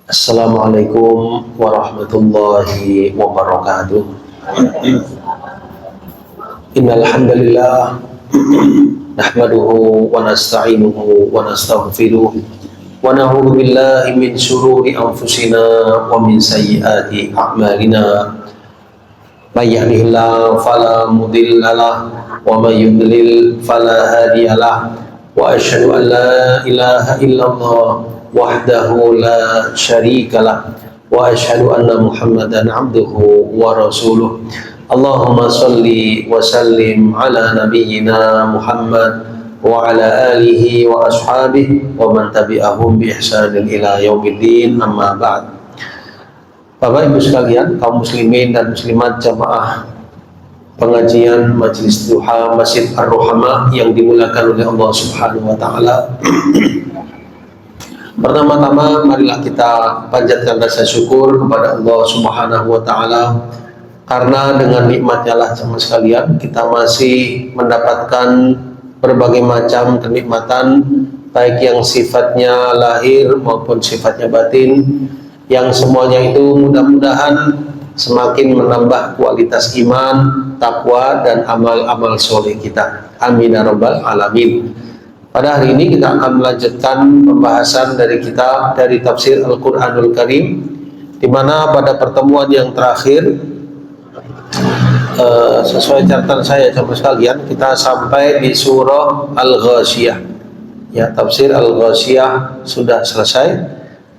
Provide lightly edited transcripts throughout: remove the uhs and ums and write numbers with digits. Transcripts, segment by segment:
Assalamualaikum warahmatullahi wabarakatuh. Innal hamdalillah nahmaduhu wa nasta'inuhu wa nastaghfiruh wa na'udzu billahi min shururi anfusina wa min sayyiati a'malina. May yahdihillahu fala mudhillalah wa may yudlil fala hadiyalah. Wa asyhadu an la ilaha illallah wahdahu la syarikalah wa asyhadu anna Muhammadan abduhu wa rasuluh. Allahumma salli wa sallim ala nabiyyina Muhammad wa ala alihi wa ashabihi wa man tabi'ahum bi ihsanin ila yaumiddin, amma ba'd. Bapak Ibu sekalian, kaum muslimin dan muslimat jamaah pengajian Majelis Duha Masjid Ar-Ruhama yang dimuliakan oleh Allah Subhanahu wa taala. Pertama-tama marilah kita panjatkan rasa syukur kepada Allah Subhanahu wa taala, karena dengan nikmatnya lah sama sekalian kita masih mendapatkan berbagai macam kenikmatan, baik yang sifatnya lahir maupun sifatnya batin, yang semuanya itu mudah-mudahan semakin menambah kualitas iman, takwa dan amal-amal soleh kita. Amin ya rabbal alamin. Pada hari ini kita akan melanjutkan pembahasan dari kitab dari tafsir Al-Quranul Karim, di mana pada pertemuan yang terakhir sesuai catatan saya sama sekalian kita sampai di surah Al-Ghasyiyah. Ya, tafsir Al-Ghasyiyah sudah selesai.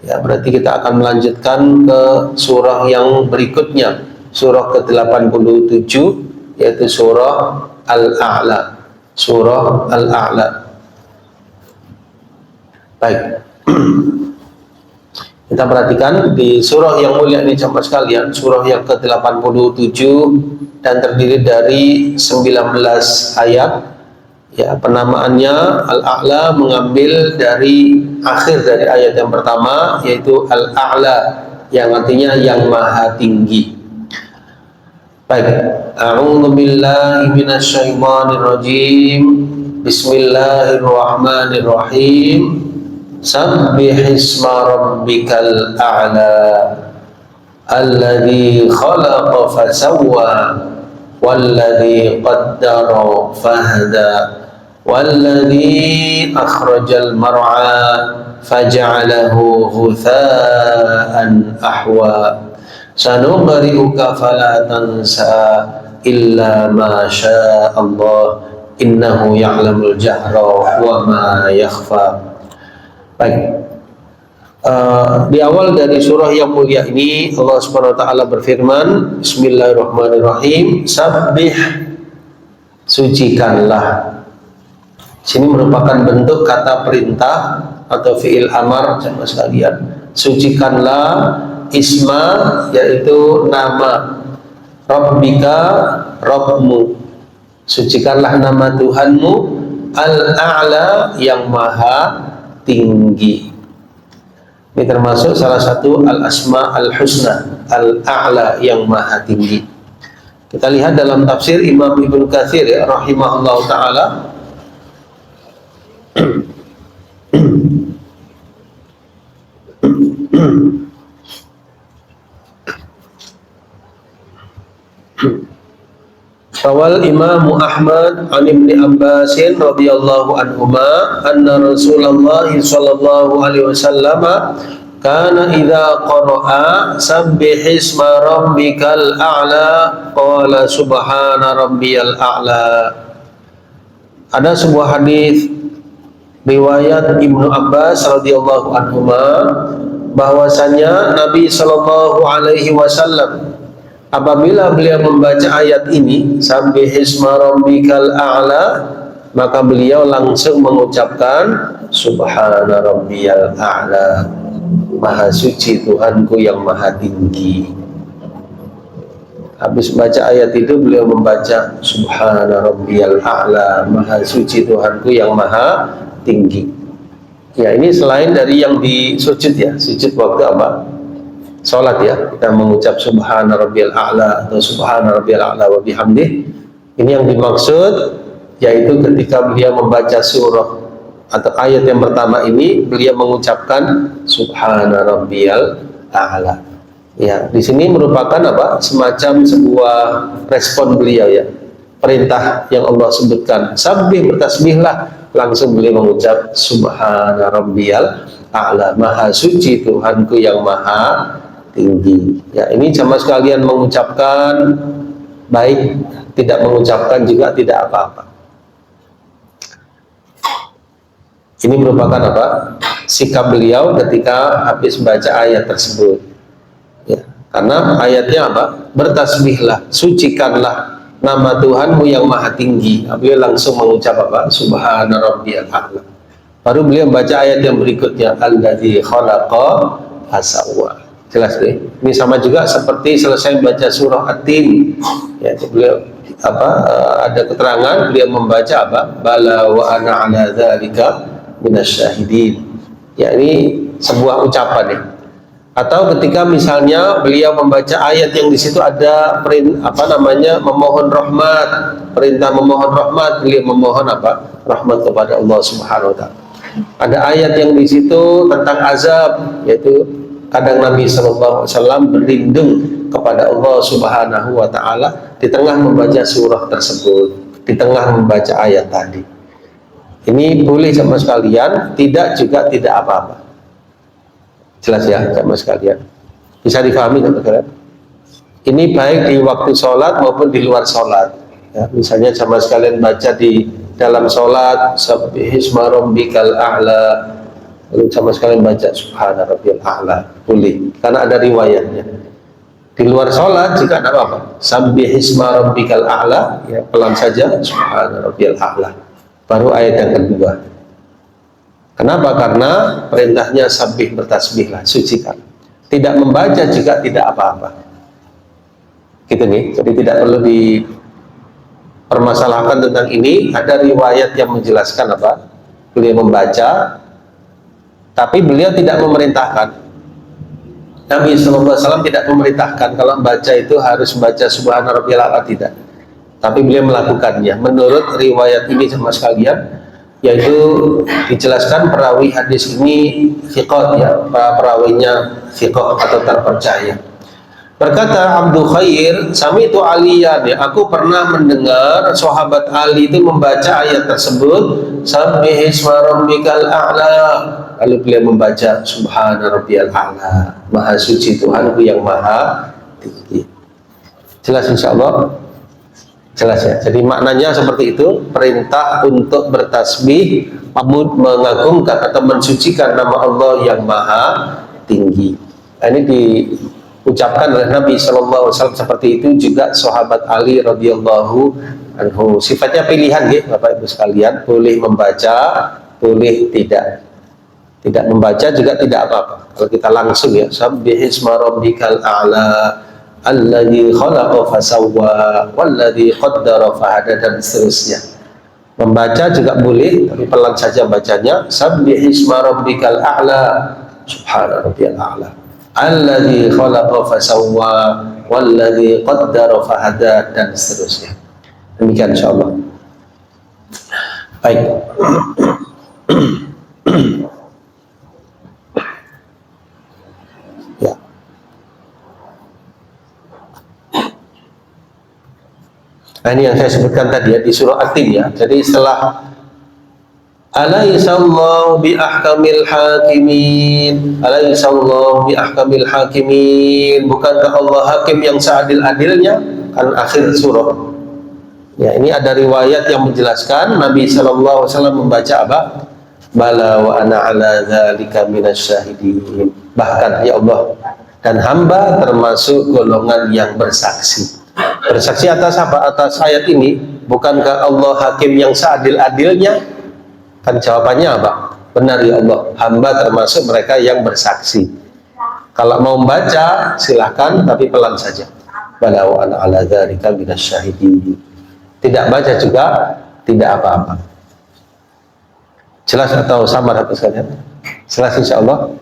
Ya, berarti kita akan melanjutkan ke surah yang berikutnya, surah ke-87, yaitu surah Al-A'la. Surah Al-A'la. Baik. Kita perhatikan di surah yang mulia ini jemaah sekalian, surah yang ke-87 dan terdiri dari 19 ayat. Ya, penamaannya Al-A'la mengambil dari akhir dari ayat yang pertama, yaitu Al-A'la yang artinya yang maha tinggi. Baik. A'udzu billahi minasyaitonir rajim. Bismillahirrahmanirrahim. Sabbihisma rabbikal a'la alladzi khalaqa fasawwa walladzi qaddara fahda walladzi akhrajal mar'a faj'alahu ghutha'an ahwa sanuqri'uka fala tansa illa ma syaa Allah innahu ya'lamul jahra wa ma yakhfa. Baik, di awal dari surah yang mulia ini Allah Subhanahu wa taala berfirman, Bismillahirrahmanirrahim, sabbih, sucikanlah. Sini merupakan bentuk kata perintah atau fi'il amar jemaah sekalian. Sucikanlah, isma yaitu nama, rabbika Rabbmu, sucikanlah nama Tuhanmu, al-a'la yang maha tinggi. Ini termasuk salah satu al-asma al-husna, al-a'la yang maha tinggi. Kita lihat dalam tafsir Imam Ibnu Katsir ya, rahimahullah ta'ala. Rawal Imam Ahmad an Ibni Abbas radhiyallahu anhuma anna Rasulullah sallallahu alaihi wasallam kana idza qara'a sabbihisma rabbikal a'la qala subhana rabbiyal a'la. Ada sebuah hadis riwayat Ibnu Abbas radhiyallahu anhuma bahwasanya Nabi sallallahu alaihi wasallam apabila beliau membaca ayat ini, Sabbihisma rabbikal a'la, maka beliau langsung mengucapkan Subhana rabbiyal a'la, maha suci Tuhanku yang maha tinggi. Habis baca ayat itu beliau membaca Subhana rabbiyal a'la, maha suci Tuhanku yang maha tinggi. Ya, ini selain dari yang di sujud ya, sujud waktu apa? Salat ya, kita mengucap Subhana rabbiyal a'la atau Subhana rabbiyal a'la wa bihamdih. Ini yang dimaksud yaitu ketika beliau membaca surah atau ayat yang pertama ini beliau mengucapkan Subhana Rabbiyal A'la. Ya, di sini merupakan apa? Semacam sebuah respon beliau ya. Perintah yang Allah sebutkan, sabbih, bertasbihlah, langsung beliau mengucap Subhana Rabbiyal A'la, maha suci Tuhanku yang maha tinggi. Ya, ini jamaah sekalian mengucapkan baik, tidak mengucapkan juga tidak apa-apa. Ini merupakan apa? Sikap beliau ketika habis baca ayat tersebut. Ya, karena ayatnya apa? Bertasbihlah, sucikanlah nama Tuhanmu yang maha tinggi. Beliau langsung mengucap apa? Subhana Rabbiyal A'la. Baru beliau membaca ayat yang berikutnya, Alladzi khalaqa fasawwa. Jelas deh. Ini sama juga seperti selesai baca surah At-Tin. Ya, beliau apa? Ada keterangan beliau membaca apa? Bala wa ana ala dzalika minasyahidin. Ya, ini sebuah ucapan ya. Atau ketika misalnya beliau membaca ayat yang di situ ada memohon rahmat, perintah memohon rahmat, beliau memohon apa? Rahmat kepada Allah Subhanahu wa taala. Ada ayat yang di situ tentang azab, yaitu kadang Nabi sallallahu alaihi wasallam berlindung kepada Allah Subhanahu wa taala di tengah membaca surah tersebut, di tengah membaca ayat tadi. Ini boleh sama sekalian, tidak juga tidak apa-apa. Jelas ya sama sekalian, bisa difahami sama sekalian. Ini baik di waktu sholat maupun di luar sholat ya, misalnya sama sekalian baca di dalam sholat Subbihisma Rabbikal A'la, lalu sama sekalian baca Subhana Rabbiyal A'la, boleh karena ada riwayatnya. Di luar sholat jika ada apa-apa, Subbihisma Rabbikal A'la, ya pelan saja Subhana Rabbiyal A'la, baru ayat yang kedua. Kenapa? Karena perintahnya sabbih, bertasbihlah, sucikan. Tidak membaca juga tidak apa-apa. Gitu nih. Jadi tidak perlu dipermasalahkan tentang ini. Ada riwayat yang menjelaskan apa? Beliau membaca, tapi beliau tidak memerintahkan. Nabi SAW tidak memerintahkan kalau membaca itu harus membaca Subhana Rabbiyal A'la, tidak. Tapi beliau melakukannya. Menurut riwayat ini sama sekalian, yaitu dijelaskan perawi hadis ini thiqat ya, perawinya thiqat atau terpercaya. Berkata Abdul Khair, sami'tu Aliyan, ya, aku pernah mendengar sahabat Ali itu membaca ayat tersebut, Subbihisma Rabbikal A'la, lalu beliau membaca Subhana Rabbiyal A'la, maha suci Tuhanku yang maha tinggi. Jelas insyaallah? Jelas ya. Jadi maknanya seperti itu, perintah untuk bertasbih, mengagungkan atau mensucikan nama Allah yang maha tinggi. Nah, ini diucapkan oleh Nabi SAW seperti itu juga sahabat Ali radhiyallahu anhu. Sifatnya pilihan ya, Bapak Ibu sekalian, boleh membaca, boleh tidak. Tidak membaca juga tidak apa-apa. Kalau kita langsung ya, Subbihisma Rabbikal A'la, alladzi khalaqa fasawwa walladzi qaddara fahada, dan seterusnya. Membaca juga boleh, tapi pelan saja bacanya. Subbihisma Rabbikal A'la, Subhana Rabbiyal A'la, alladzi khalaqa fasawwa walladzi qaddara fahada, dan seterusnya. Demikian insyaallah. Baik. Nah, ini yang saya sebutkan tadi ya, di surah At-Tin ya. Jadi setelah Alaihissallahu bi ahkamil hakimin, Alaihissallahu bi ahkamil hakimin, bukankah Allah hakim yang seadil-adilnya? Kan akhir surah. Ya, ini ada riwayat yang menjelaskan Nabi SAW membaca apa? Bala wa ana ala dzalika minasyahidin. Bahkan ya Allah dan hamba termasuk golongan yang bersaksi. Bersaksi atas apa? Atas ayat ini. Bukankah Allah hakim yang seadil-adilnya? Kan jawabannya apa? Benar ya Allah, hamba termasuk mereka yang bersaksi. Kalau mau membaca silahkan, tapi pelan saja. Bala wa ana ala dzalika minasyahidin. Tidak baca juga tidak apa-apa. Jelas atau samar habis sekalian? Jelas insyaallah.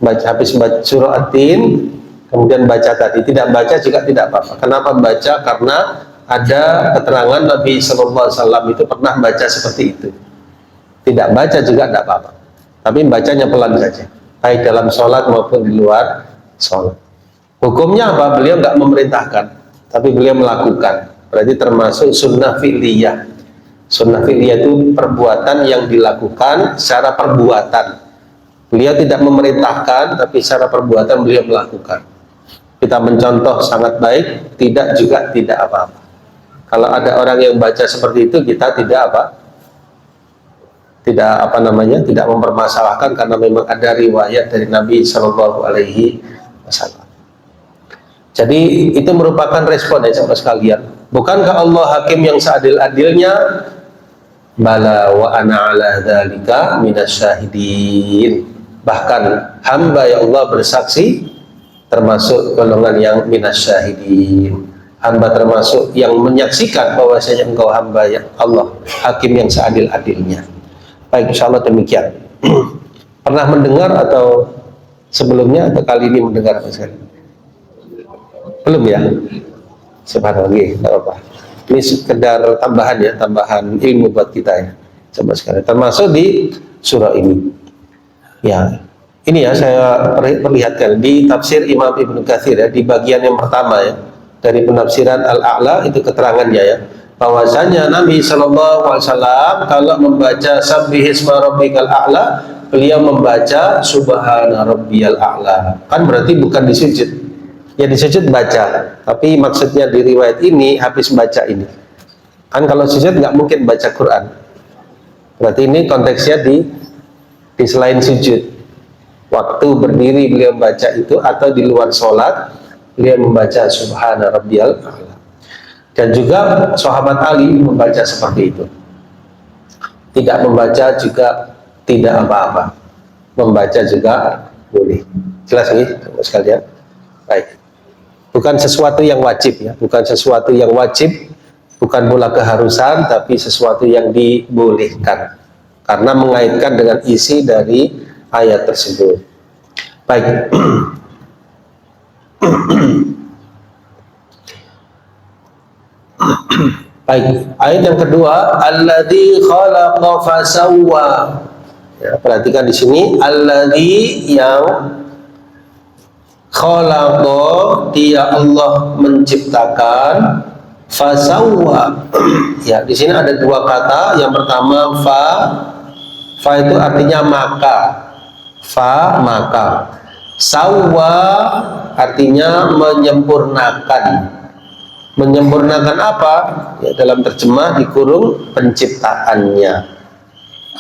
Habis baca surah At-Tin, kemudian baca tadi, tidak baca juga tidak apa-apa. Kenapa baca? Karena ada keterangan Nabi SAW itu pernah baca seperti itu. tidak baca juga tidak apa-apa, tapi bacanya pelan saja, baik dalam sholat maupun di luar sholat. Hukumnya apa? Beliau nggak memerintahkan, tapi beliau melakukan. Berarti termasuk sunnah fi'liyah. Sunnah fi'liyah itu perbuatan yang dilakukan secara perbuatan. Beliau tidak memerintahkan, tapi secara perbuatan beliau melakukan. Kita mencontoh sangat baik, tidak juga tidak apa-apa. Kalau ada orang yang baca seperti itu, kita tidak tidak mempermasalahkan, karena memang ada riwayat dari Nabi Shallallahu Alaihi Wasallam. Jadi itu merupakan respon ya sahabat sekalian. Bukankah Allah hakim yang seadil-adilnya? Bala wa ana ala dzalika minasyahidin. Bahkan hamba ya Allah bersaksi, termasuk golongan yang minasyahidin. Hamba termasuk yang menyaksikan bahwasanya engkau hamba ya Allah, hakim yang seadil-adilnya. Baik, insyaallah demikian. Pernah mendengar atau sebelumnya atau kali ini mendengar Mas? Belum ya? Subhanallah, tidak apa-apa. Ini sekedar tambahan ya, tambahan ilmu buat kita ya, coba sekali. Termasuk di surah ini. Ya, ini ya saya perlihatkan di tafsir Imam Ibnu Katsir ya, di bagian yang pertama ya, dari penafsiran Al-A'la itu keterangannya ya, bahwasanya Nabi Shallallahu Alaihi Wasallam kalau membaca Sabbihisma Rabbikal A'la, beliau membaca Subhana Rabbiyal A'la. Kan berarti bukan di sujud. Ya di sujud baca, tapi maksudnya di riwayat ini habis baca ini. Kan kalau sujud nggak mungkin baca Quran. Berarti ini konteksnya di selain sujud. Waktu berdiri beliau membaca itu, atau di luar sholat beliau membaca Subhana Rabbiyal A'la. Dan juga sahabat Ali membaca seperti itu. Tidak membaca juga tidak apa-apa. Membaca juga boleh. Jelas nih sekalian? Baik. Bukan sesuatu yang wajib ya, bukan sesuatu yang wajib, bukan pula keharusan, tapi sesuatu yang dibolehkan karena mengaitkan dengan isi dari ayat tersebut. Baik. Baik, ayat yang kedua, alladzi khalaqa fasawwa. Ya, perhatikan di sini, alladzi yang khalaqa, dia Allah menciptakan, fasawwa. Ya, di sini ada dua kata. Yang pertama fa itu artinya maka, maka. Sawwa artinya menyempurnakan. Menyempurnakan apa? Ya, dalam terjemah dikurung penciptaannya.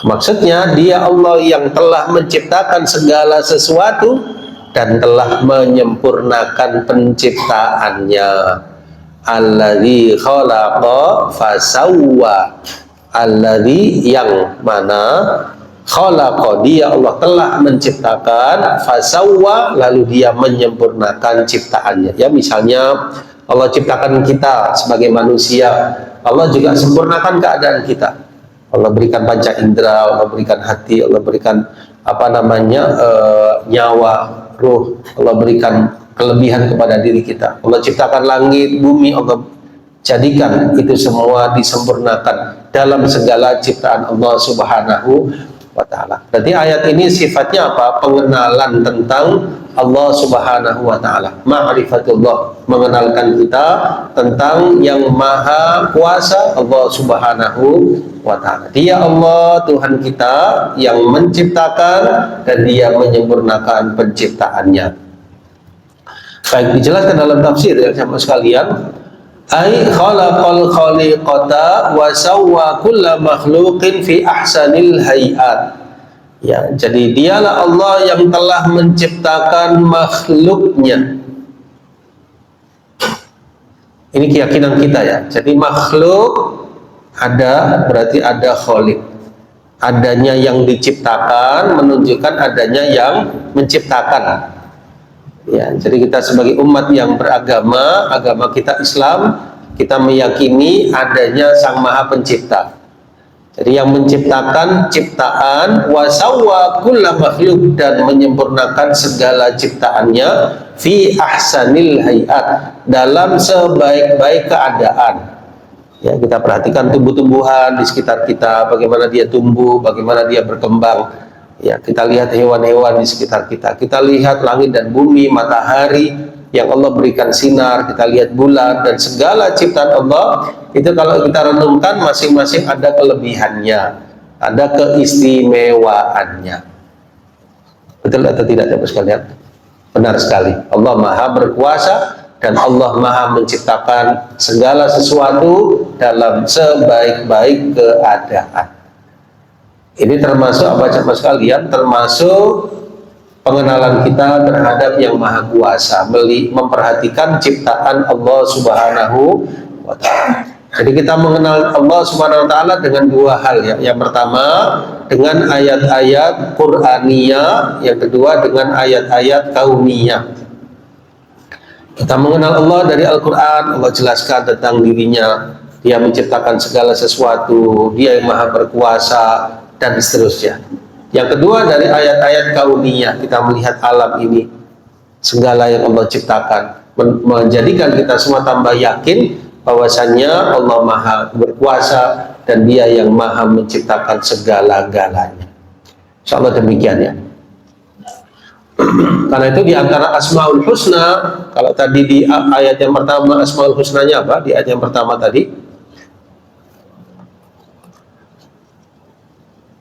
Maksudnya dia Allah yang telah menciptakan segala sesuatu dan telah menyempurnakan penciptaannya. Alladzi khalaqa fasawwa. Alladzi yang mana khalaqa, dia Allah telah menciptakan, fasawwa lalu dia menyempurnakan ciptaannya. Ya, misalnya Allah ciptakan kita sebagai manusia, Allah juga sempurnakan keadaan kita. Allah berikan panca indera, Allah berikan hati, Allah berikan nyawa, ruh, Allah berikan kelebihan kepada diri kita. Allah ciptakan langit, bumi, Allah jadikan itu semua disempurnakan dalam segala ciptaan Allah Subhanahu wa ta'ala. Berarti ayat ini sifatnya apa? Pengenalan tentang Allah Subhanahu wa ta'ala, ma'rifatullah, mengenalkan kita tentang yang maha kuasa Allah Subhanahu wa ta'ala. Dia Allah Tuhan kita yang menciptakan dan dia menyempurnakan penciptaannya. Baik, dijelaskan dalam tafsir ya sahabat sekalian, ai khalaqal khaliqata wa sawwa kulla makhluqin fi ahsanil hayat. Ya, jadi dialah Allah yang telah menciptakan makhluknya. Ini keyakinan kita ya. Jadi makhluk ada, berarti ada khaliq. Adanya yang diciptakan menunjukkan adanya yang menciptakan. Ya, jadi kita sebagai umat yang beragama, agama kita Islam, kita meyakini adanya Sang Maha Pencipta. Jadi yang menciptakan ciptaan, wasawwa kulla makhluk, dan menyempurnakan segala ciptaannya, fi ahsanil hayat, dalam sebaik-baik keadaan. Ya, kita perhatikan tumbuh-tumbuhan di sekitar kita, bagaimana dia tumbuh, bagaimana dia berkembang. Ya, kita lihat hewan-hewan di sekitar kita. Kita lihat langit dan bumi, matahari yang Allah berikan sinar, kita lihat bulan dan segala ciptaan Allah. Itu kalau kita renungkan masing-masing ada kelebihannya, ada keistimewaannya. Betul atau tidak, Bapak sekalian? Benar sekali. Allah Maha berkuasa dan Allah Maha menciptakan segala sesuatu dalam sebaik-baik keadaan. Ini termasuk apa Bapak sekalian? Termasuk pengenalan kita terhadap Yang Maha Kuasa, memperhatikan ciptaan Allah Subhanahu wa Ta'ala. Jadi kita mengenal Allah Subhanahu wa Ta'ala dengan dua hal ya. Yang pertama dengan ayat-ayat Qur'aniyah, yang kedua dengan ayat-ayat kauniyah. Kita mengenal Allah dari Al-Quran, Allah jelaskan tentang dirinya, Dia menciptakan segala sesuatu, Dia yang Maha berkuasa, dan seterusnya. Yang kedua dari ayat-ayat kauniyah, kita melihat alam ini, segala yang Allah ciptakan, menjadikan kita semua tambah yakin bahwasannya Allah Maha berkuasa dan Dia yang Maha menciptakan segala-galanya. Insyaallah demikian ya. Karena itu diantara Asmaul Husna, kalau tadi di ayat yang pertama Asmaul Husnanya apa? Di ayat yang pertama tadi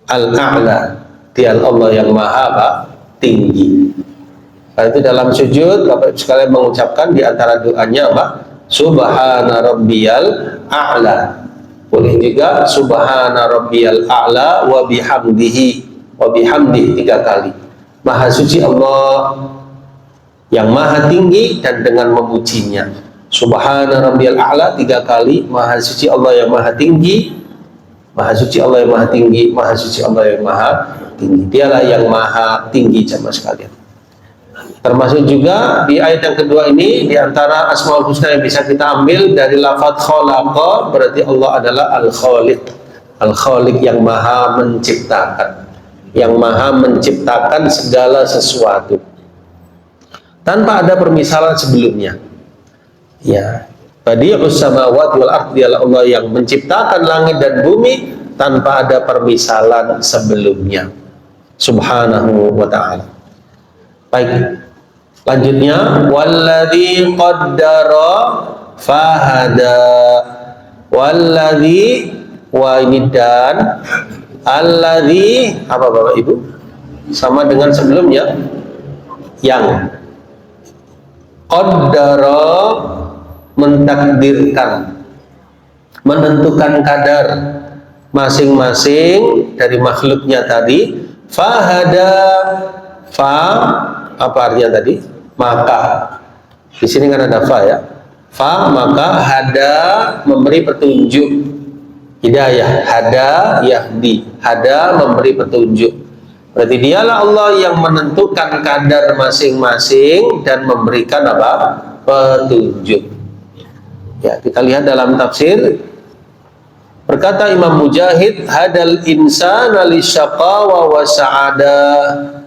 Al-A'la, Dia Allah yang Maha apa? Tinggi. Karena itu dalam sujud Bapak sekalian mengucapkan di antara doanya apa? Subhana Rabbiyal A'la. Boleh juga Subhana Rabbiyal A'la wa bihamdihi, wa bihamdihi 3 kali. Maha suci Allah yang maha tinggi dan dengan memujinya. Subhana Rabbiyal A'la 3 kali. Maha suci Allah yang maha tinggi, maha suci Allah yang maha tinggi, maha suci Allah yang maha tinggi. Dialah yang maha tinggi jemaah sekalian. Termasuk juga di ayat yang kedua ini, di antara Asmaul Husna yang bisa kita ambil dari lafaz khalaqa, berarti Allah adalah Al-Khaliq. Al-Khaliq yang maha menciptakan, yang maha menciptakan segala sesuatu tanpa ada permisalan sebelumnya. Ya, Badi'us samawati wal ardh, Dialah Allah yang menciptakan langit dan bumi tanpa ada permisalan sebelumnya. Subhanahu wa ta'ala. Baik, lanjutnya walladzi qaddara fahada. Walladzi, wa ini dan alladzi apa Bapak Ibu? Sama dengan sebelumnya, yang qaddara mentakdirkan, menentukan kadar masing-masing dari makhluknya tadi. Fahada, fa apa artinya tadi? Maka. Di sini kan ada fa ya. Fa maka, hada memberi petunjuk, hidayah, hada yahdi, hada memberi petunjuk. Berarti Dialah Allah yang menentukan kadar masing-masing dan memberikan apa? Petunjuk. Ya, kita lihat dalam tafsir. Berkata Imam Mujahid, hadal insana lisyaqawa wa sa'ada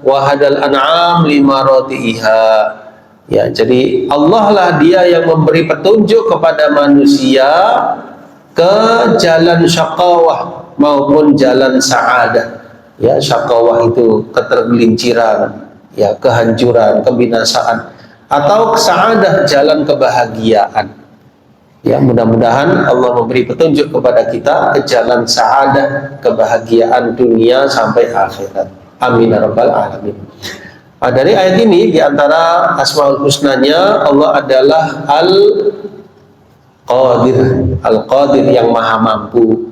wa hadal an'am limaratiha. Ya, jadi Allah lah Dia yang memberi petunjuk kepada manusia ke jalan syaqawah maupun jalan sa'adah. Ya, syaqawah itu ketergelinciran, ya, kehancuran, kebinasaan, atau sa'adah jalan kebahagiaan. Ya, mudah-mudahan Allah memberi petunjuk kepada kita ke jalan sa'adah, kebahagiaan dunia sampai akhirat. Amin ya rabbal alamin. Nah, dari ayat ini diantara Asmaul Husnanya, Allah adalah Al-Qadir, Al-Qadir yang maha mampu,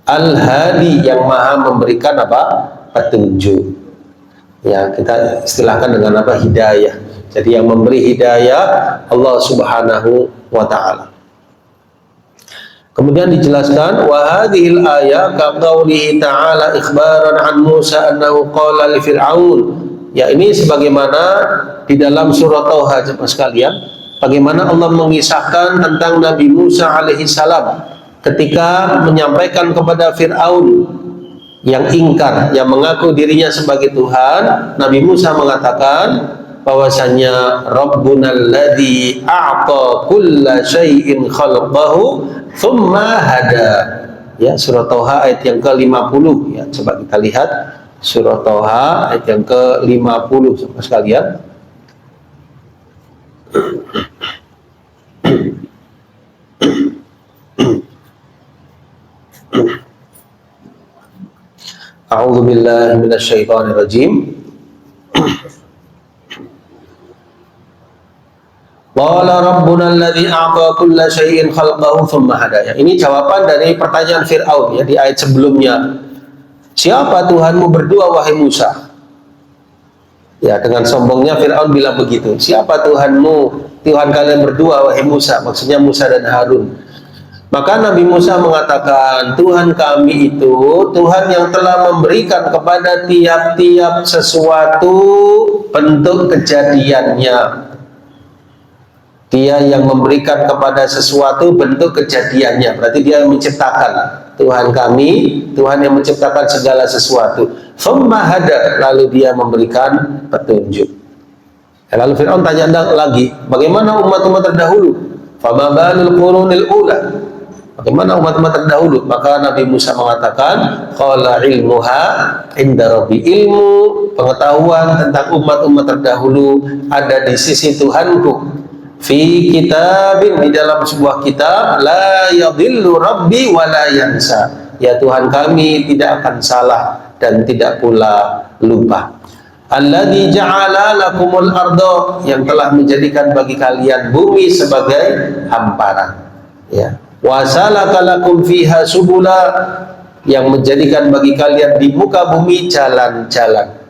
Al-Hadi yang maha memberikan apa? Petunjuk. Ya, kita istilahkan dengan apa? Hidayah. Jadi yang memberi hidayah Allah Subhanahu wa ta'ala. Kemudian dijelaskan wa hadhil ayat ka qaulihi ta'ala ikhbaran an Musa annahu qala li Fir'aun. Ya, ini sebagaimana di dalam surah Thaha jemaah sekalian, bagaimana Allah mengisahkan tentang Nabi Musa alaihi salam ketika menyampaikan kepada Fir'aun yang ingkar, yang mengaku dirinya sebagai Tuhan. Nabi Musa mengatakan bahwasanya Rabbuna alladzi a'ta kulla syai'in khalqahu Thumma hada. Ya, surah Toha ayat yang ke-50 ya. Coba kita lihat surah Toha ayat yang ke-50 saudara sekalian. A'udzu billahi minasyaitonir rajim. Qala rabbuna alladzi a'ta kulla syai'in khalqahu tsumma hada. Ini jawaban dari pertanyaan Firaun ya di ayat sebelumnya. Siapa Tuhanmu berdua wahai Musa? Ya, dengan sombongnya Firaun bilang begitu. Siapa Tuhanmu? Tuhan kalian berdua wahai Musa. Maksudnya Musa dan Harun. Maka Nabi Musa mengatakan, Tuhan kami itu Tuhan yang telah memberikan kepada tiap-tiap sesuatu bentuk kejadiannya. Dia yang memberikan kepada sesuatu bentuk kejadiannya. Berarti dia yang menciptakan. Tuhan kami, Tuhan yang menciptakan segala sesuatu. Tsumma hada, lalu dia memberikan petunjuk. Lalu Fir'aun tanya lagi, bagaimana umat-umat terdahulu? Fama balul qurunil ula. Bagaimana umat-umat terdahulu? Maka Nabi Musa mengatakan, qala ilmuha inda rabbi. Ilmu pengetahuan tentang umat-umat terdahulu ada di sisi Tuhanku. Fi kitabin, di dalam sebuah kitab, la yadhillu rabbi wa la yansa. Ya Tuhan kami tidak akan salah dan tidak pula lupa. Alladzi ja'ala lakumul arda, yang telah menjadikan bagi kalian bumi sebagai hamparan. Ya. Wa salaka lakum fiha subula, yang menjadikan bagi kalian di muka bumi jalan-jalan.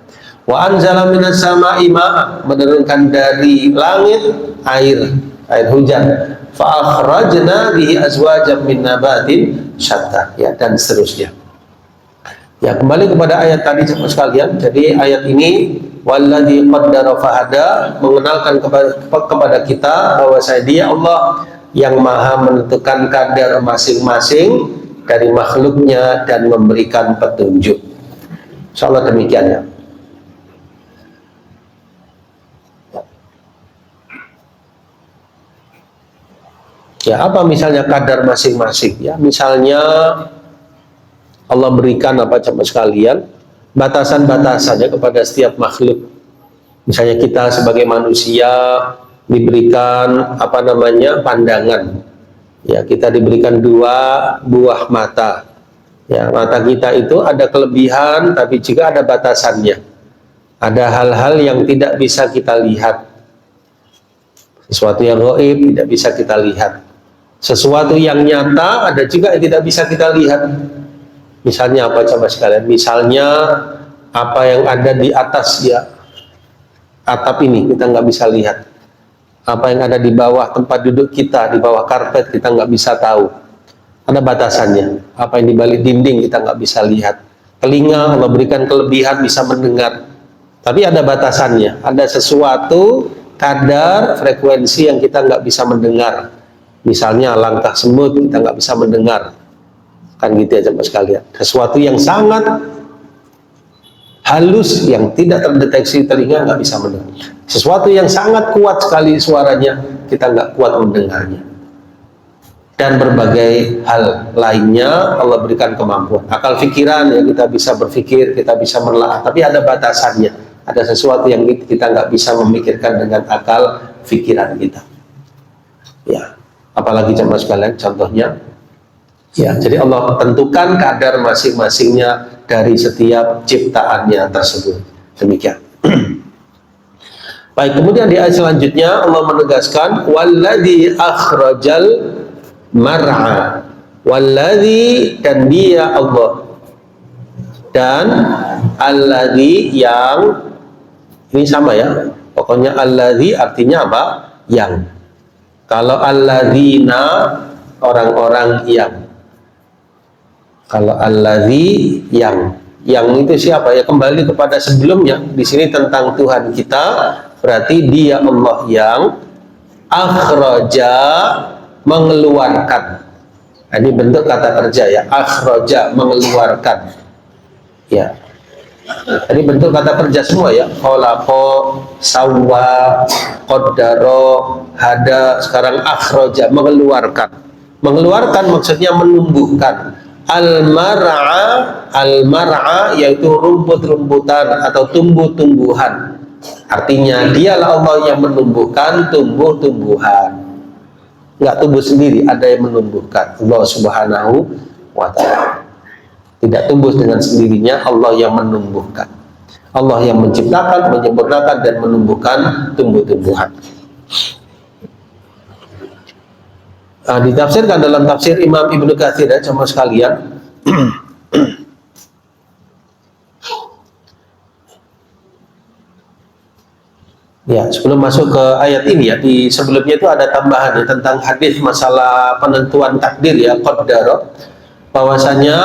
Wa anzala minas sama'i ma'a, menurunkan dari langit air hujan. Fa akhrajna bihi azwajan min nabatin syatta, ya, dan seterusnya. Ya, kembali kepada ayat tadi sekalian. Jadi ayat ini walladzi qaddara fahada mengenalkan kepada kita bahwa dia Allah yang maha menentukan kadar masing-masing dari makhluknya dan memberikan petunjuk. Insyaallah demikian ya. Ya, apa misalnya kadar masing-masing? Ya, misalnya Allah berikan apa coba sekalian batasan-batasannya kepada setiap makhluk. Misalnya kita sebagai manusia diberikan apa namanya pandangan. Ya, kita diberikan 2 buah mata. Ya, mata kita itu ada kelebihan tapi juga ada batasannya. Ada hal-hal yang tidak bisa kita lihat. Sesuatu yang gaib tidak bisa kita lihat. Sesuatu yang nyata ada juga yang tidak bisa kita lihat. Misalnya apa coba sekalian? Misalnya apa yang ada di atas ya atap ini kita nggak bisa lihat. Apa yang ada di bawah tempat duduk kita, di bawah karpet kita nggak bisa tahu. Ada batasannya. Apa yang di balik dinding kita nggak bisa lihat. Telinga Allah berikan kelebihan bisa mendengar. Tapi ada batasannya. Ada sesuatu kadar frekuensi yang kita nggak bisa mendengar. Misalnya langkah semut kita nggak bisa mendengar, kan gitu ya coba sekalian. Sesuatu yang sangat halus yang tidak terdeteksi telinga nggak bisa mendengar. Sesuatu yang sangat kuat sekali suaranya kita nggak kuat mendengarnya. Dan berbagai hal lainnya Allah berikan kemampuan. Akal pikiran ya kita bisa berpikir, kita bisa menelaah, tapi ada batasannya. Ada sesuatu yang kita nggak bisa memikirkan dengan akal pikiran kita. Ya. Apalagi jemaah sekalian contohnya ya, jadi Allah tentukan kadar masing-masingnya dari setiap ciptaannya tersebut. Demikian. Baik, kemudian di ayat selanjutnya Allah menegaskan walladzi akhrajal mar'a, walladzi, dan dia Allah, dan alladzi, yang ini sama ya, pokoknya alladzi artinya apa? Yang. Kalau alladzina orang-orang yang. Kalau alladzi yang itu siapa ya? Kembali kepada sebelumnya. Di sini tentang Tuhan kita, berarti dia Allah yang akhraja, mengeluarkan. Nah, ini bentuk kata kerja ya, akhraja, mengeluarkan. Ya. Ini bentuk kata kerja semua ya. Khalaqa, sawwa, qaddara, hada, sekarang akhraja, mengeluarkan. Mengeluarkan maksudnya menumbuhkan. Al-mar'a yaitu rumput-rumputan atau tumbuh-tumbuhan. Artinya dialah Allah yang menumbuhkan tumbuh-tumbuhan. Nggak tumbuh sendiri, ada yang menumbuhkan. Allah Subhanahu wa ta'ala. Tidak tumbuh dengan sendirinya, Allah yang menumbuhkan. Allah yang menciptakan, menyempurnakan dan menumbuhkan tumbuh-tumbuhan. Ditafsirkan dalam tafsir Imam Ibnu Katsir ya, sama sekalian. Ya, sebelum masuk ke ayat ini ya, di sebelumnya itu ada tambahan ya, tentang hadis masalah penentuan takdir ya, qaddara, bahwasanya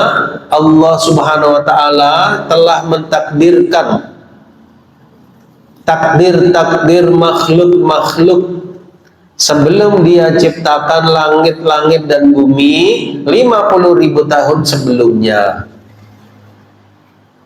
Allah Subhanahu wa taala telah mentakdirkan takdir makhluk sebelum dia ciptakan langit-langit dan bumi 50.000 tahun sebelumnya.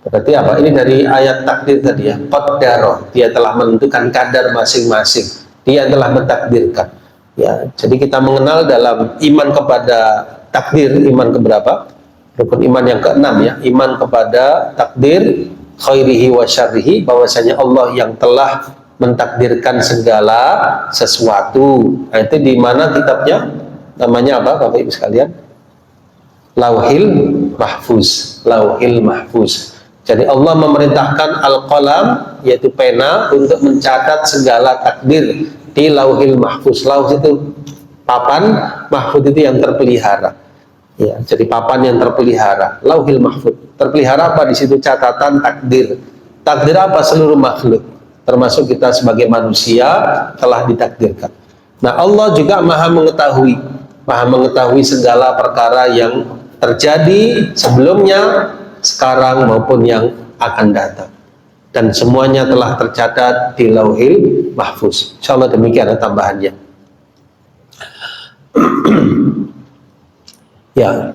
Berarti apa? Ini dari ayat takdir tadi ya. Qaddara, dia telah menentukan kadar masing-masing. Dia telah mentakdirkan. Ya, jadi kita mengenal dalam iman kepada takdir, iman keberapa? Rukun iman yang keenam ya. Iman kepada takdir khairihi wa syarrihi, bahwasanya Allah yang telah mentakdirkan segala sesuatu. Nah, itu di mana kitabnya? Namanya apa Bapak Ibu sekalian? Lauhil Mahfuz. Lauhil Mahfuz. Jadi Allah memerintahkan al-qalam, yaitu pena, untuk mencatat segala takdir di Lauhil Mahfuz. Lauh itu papan, mahfuz itu yang terpelihara. Ya, jadi papan yang terpelihara. Lauhil Mahfuz. Terpelihara apa di situ? Catatan takdir. Takdir apa? Seluruh makhluk, termasuk kita sebagai manusia telah ditakdirkan. Nah, Allah juga maha mengetahui segala perkara yang terjadi sebelumnya, sekarang maupun yang akan datang, dan semuanya telah tercatat di Lauhil Mahfuz. Insyaallah demikian ada tambahannya. Ya.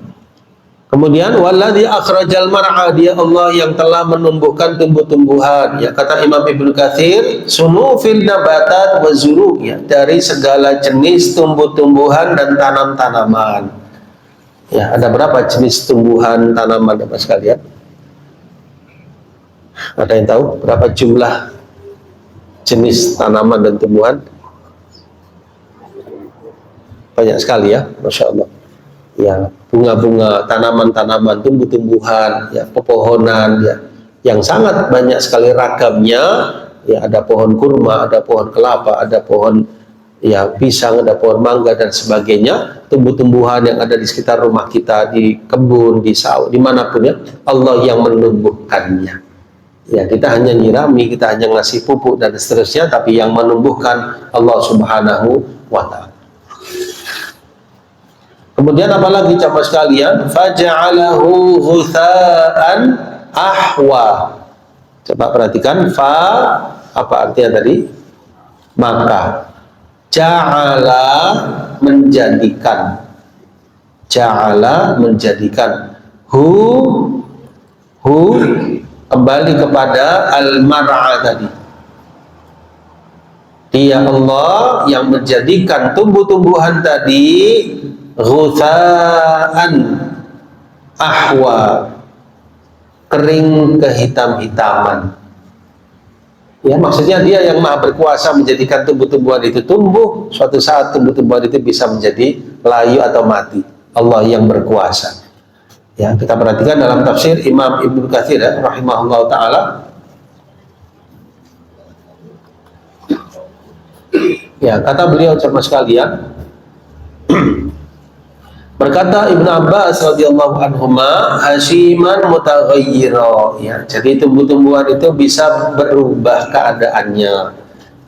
Kemudian waladzi akhrajal mar'a, dia Allah yang telah menumbuhkan tumbuh-tumbuhan. Ya, kata Imam Ibnu Katsir, sunufil nabatat wa zuru, ya, dari segala jenis tumbuh-tumbuhan dan tanam-tanaman. Ya, ada berapa jenis tumbuhan tanaman Bapak sekalian? Ada yang tahu berapa jumlah jenis tanaman dan tumbuhan? Banyak sekali ya, Masya Allah. Ya, bunga-bunga, tanaman-tanaman, tumbuh-tumbuhan, ya, pepohonan, ya, yang sangat banyak sekali ragamnya. Ya, ada pohon kurma, ada pohon kelapa, ada pohon ya pisang, ada pohon mangga dan sebagainya. Tumbuh-tumbuhan yang ada di sekitar rumah kita, di kebun, di sawah, dimanapun ya, Allah yang menumbuhkannya. Ya, kita hanya nyirami, kita hanya ngasih pupuk dan seterusnya, tapi yang menumbuhkan Allah Subhanahu wa ta'ala. Kemudian apalagi jamaah sekalian, faja'alahu ghutha'an ahwa. Coba perhatikan, fa apa artinya tadi? Maka. Ja'ala menjadikan. Ja'ala menjadikan. Hu kembali kepada al-mar'a tadi. Dia Allah yang menjadikan tumbuh-tumbuhan tadi ghutha'an ahwa, kering kehitam-hitaman. Ya, maksudnya dia yang maha berkuasa menjadikan tumbuh-tumbuhan itu tumbuh, suatu saat tumbuh-tumbuhan itu bisa menjadi layu atau mati. Allah yang berkuasa. Ya, kita perhatikan dalam tafsir Imam Ibnu Katsir ya, rahimahullah ta'ala. Ya, kata beliau jemaah sekalian, berkata Ibnu Abbas radhiyallahu anhuma, hasyiman mutaghayyira, ya, jadi tumbuh-tumbuhan itu bisa berubah keadaannya,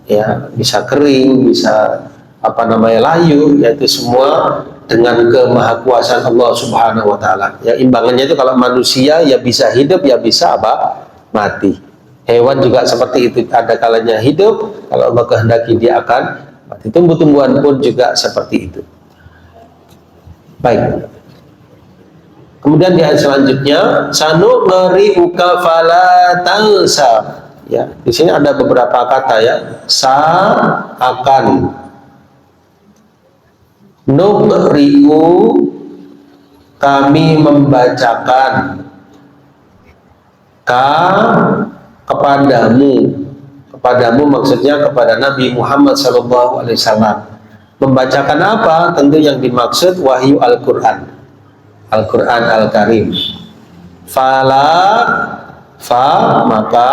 ya, bisa kering, bisa apa namanya layu, yaitu semua dengan kemahakuasaan Allah Subhanahu wa ta'ala. Ya, imbangannya itu kalau manusia ya bisa hidup, ya bisa apa? Mati. Hewan juga seperti itu, ada kalanya hidup, kalau Allah kehendaki dia akan mati. Tumbuh-tumbuhan pun juga seperti itu. Baik. Kemudian di ayat selanjutnya, sanu ngeri'uka fala tansa. Ya, di sini ada beberapa kata ya. Sa akan Nuqri'u, kami membacakan, kepadamu maksudnya kepada Nabi Muhammad SAW. Membacakan apa? Tentu yang dimaksud wahyu Al-Quran, Al-Quran Al-Karim. Maka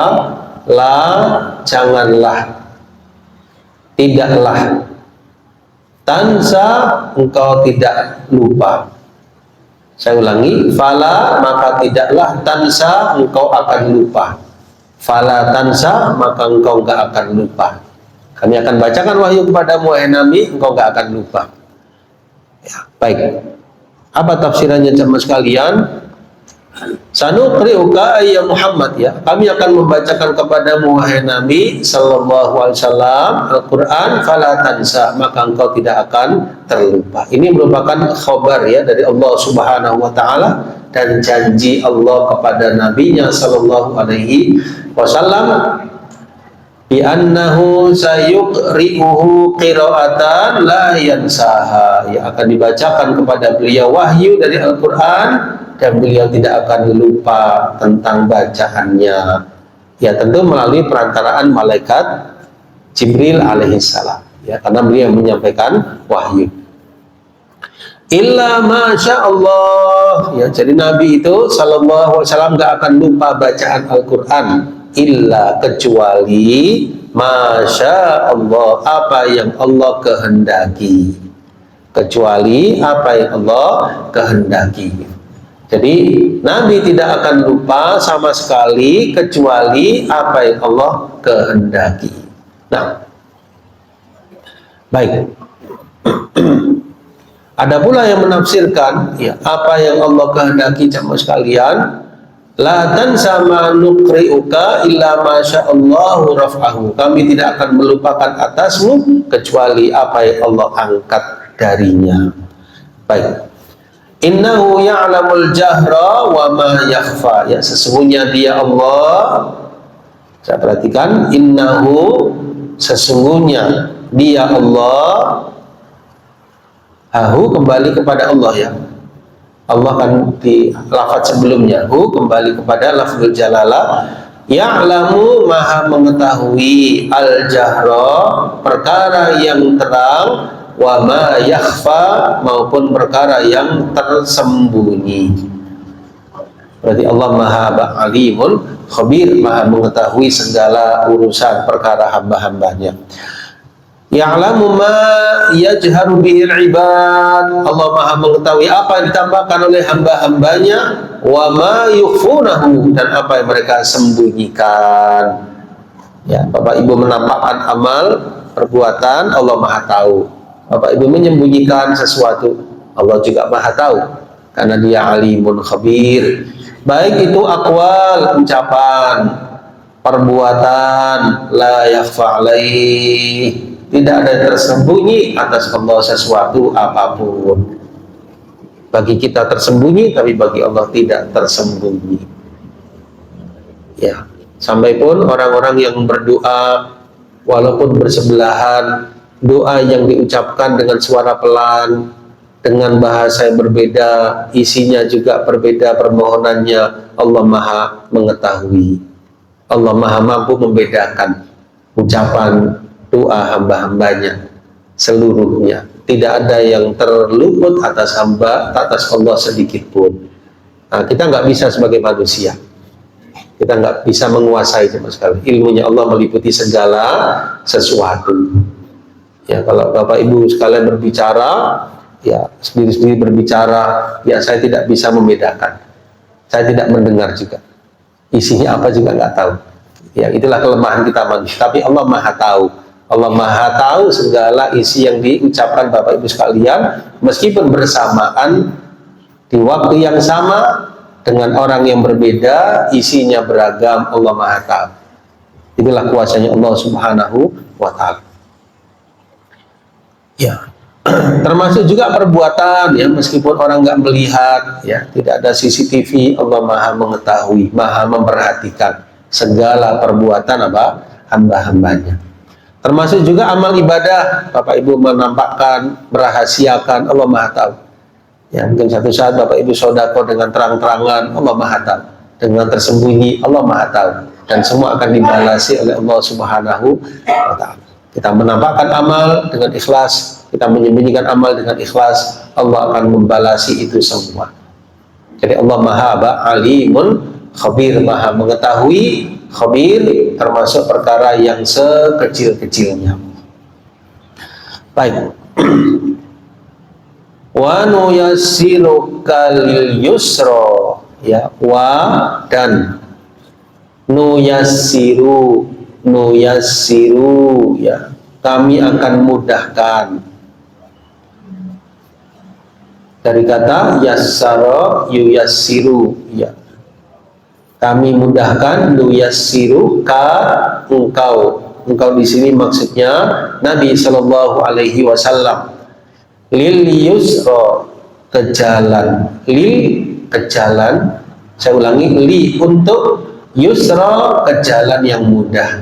la, janganlah, tidaklah, tansa, engkau tidak lupa. Saya ulangi, fala, maka tidaklah, tansa, engkau akan lupa. Fala tansa, maka engkau enggak akan lupa. Kami akan bacakan wahyu kepadamu, wahai Nabi, engkau enggak akan lupa. Ya, baik. Apa tafsirannya jemaah sekalian? Sanuqri'uka ya Muhammad, ya. Kami akan membacakan kepadamu, wahai Nabi sallallahu alaihi wasallam, Al-Qur'an, fala tansa, maka engkau tidak akan terlupa. Ini merupakan khabar, ya, dari Allah Subhanahu wa taala dan janji Allah kepada nabinya sallallahu alaihi wasallam bi annahu sayuqri'uhu qira'atan la yansaha, ya, akan dibacakan kepada beliau wahyu dari Al-Qur'an dan beliau tidak akan lupa tentang bacaannya, ya, tentu melalui perantaraan malaikat Jibril alaihissalam, ya, karena beliau menyampaikan wahyu. Illa masya Allah, ya, jadi Nabi itu sallallahu alaihi wasallam gak akan lupa bacaan Al-Quran, illa, kecuali masya Allah, apa yang Allah kehendaki, kecuali apa yang Allah kehendaki. Jadi Nabi tidak akan lupa sama sekali kecuali apa yang Allah kehendaki. Nah, baik. Ada pula yang menafsirkan, ya, apa yang Allah kehendaki jemaah sekalian, la tansa ma nuqri'uka illa ma sya'allahu raf'ahu. Kami tidak akan melupakan atasmu kecuali apa yang Allah angkat darinya. Baik. Innahu ya'lamul jahra wa ma yakhfa, ya, sesungguhnya dia Allah, saya perhatikan, innahu, sesungguhnya dia Allah, hu kembali kepada Allah, ya, Allah kan di lafaz sebelumnya, hu kembali kepada lafzul jalalah, ya'lamu, maha mengetahui, al-jahra, perkara yang terang, wa ma yakhfa, maupun perkara yang tersembunyi. Berarti Allah maha alimun khabir, maha mengetahui segala urusan perkara hamba-hambanya. Ya'lamu ma yajharu bihil ibad, Allah maha mengetahui apa yang ditambahkan oleh hamba-hambanya, wa ma yukhfunahu, dan apa yang mereka sembunyikan. Ya, Bapak Ibu menampakkan amal perbuatan, Allah maha tahu. Bapak Ibu menyembunyikan sesuatu, Allah juga maha tahu, karena dia alimun khabir. Baik itu aqwal, ucapan, perbuatan, la yakhfa alaih, tidak ada yang tersembunyi atas Allah sesuatu apapun. Bagi kita tersembunyi, tapi bagi Allah tidak tersembunyi. Ya, sampai pun orang-orang yang berdoa walaupun bersebelahan, doa yang diucapkan dengan suara pelan, dengan bahasa yang berbeda, isinya juga berbeda permohonannya, Allah maha mengetahui. Allah maha mampu membedakan ucapan doa hamba-hambanya seluruhnya. Tidak ada yang terluput atas hamba, atas Allah sedikit pun. Nah, kita nggak bisa sebagai manusia, kita nggak bisa menguasai sama sekali. Ilmunya Allah meliputi segala sesuatu. Ya, kalau Bapak Ibu sekalian berbicara, ya, sendiri-sendiri berbicara, ya, saya tidak bisa membedakan. Saya tidak mendengar juga. Isinya apa juga nggak tahu. Ya, itulah kelemahan kita manusia. Tapi Allah maha tahu. Allah maha tahu segala isi yang diucapkan Bapak Ibu sekalian, meskipun bersamaan di waktu yang sama dengan orang yang berbeda, isinya beragam, Allah maha tahu. Itulah kuasanya Allah Subhanahu wa ta'ala. Ya, termasuk juga perbuatan, ya, meskipun orang nggak melihat, ya, tidak ada CCTV, Allah maha mengetahui, maha memperhatikan segala perbuatan apa hamba-hambanya. Termasuk juga amal ibadah, Bapak Ibu menampakkan, merahasiakan, Allah Maha tahu. Ya, mungkin satu saat Bapak Ibu sodako dengan terang-terangan, Allah Maha tahu. Dengan tersembunyi, Allah Maha tahu. Dan semua akan dibalasi oleh Allah Subhanahu wa Ta'ala. Kita menampakkan amal dengan ikhlas, kita menyembunyikan amal dengan ikhlas, Allah akan membalasi itu semua. Jadi Allah Maha Alimun Khabir, Maha mengetahui, Khabir, termasuk perkara yang sekecil-kecilnya. Baik. Wa nuyassiruka lil yusra, ya, wa dan nuyassiru ya, kami akan mudahkan. Dari kata yassara yuyassiru, ya, kami mudahkan, nuyassiru ka, engkau di sini maksudnya Nabi Shallallahu Alaihi Wasallam. Lil yusra, ke jalan, saya ulangi, li untuk, yusra, ke jalan yang mudah.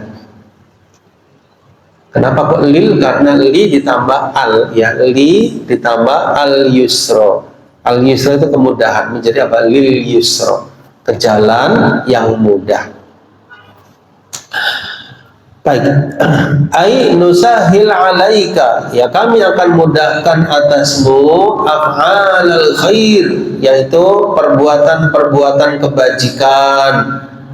Kenapa kok lil? Karena li ditambah al, ya, li ditambah al yusra. Al yusra itu kemudahan, menjadi apa? Lil yusra, ke jalan yang mudah. Baik. Ai nusahil alaika, ya, kami akan mudahkan atasmu af'alal khair, yaitu perbuatan-perbuatan kebajikan,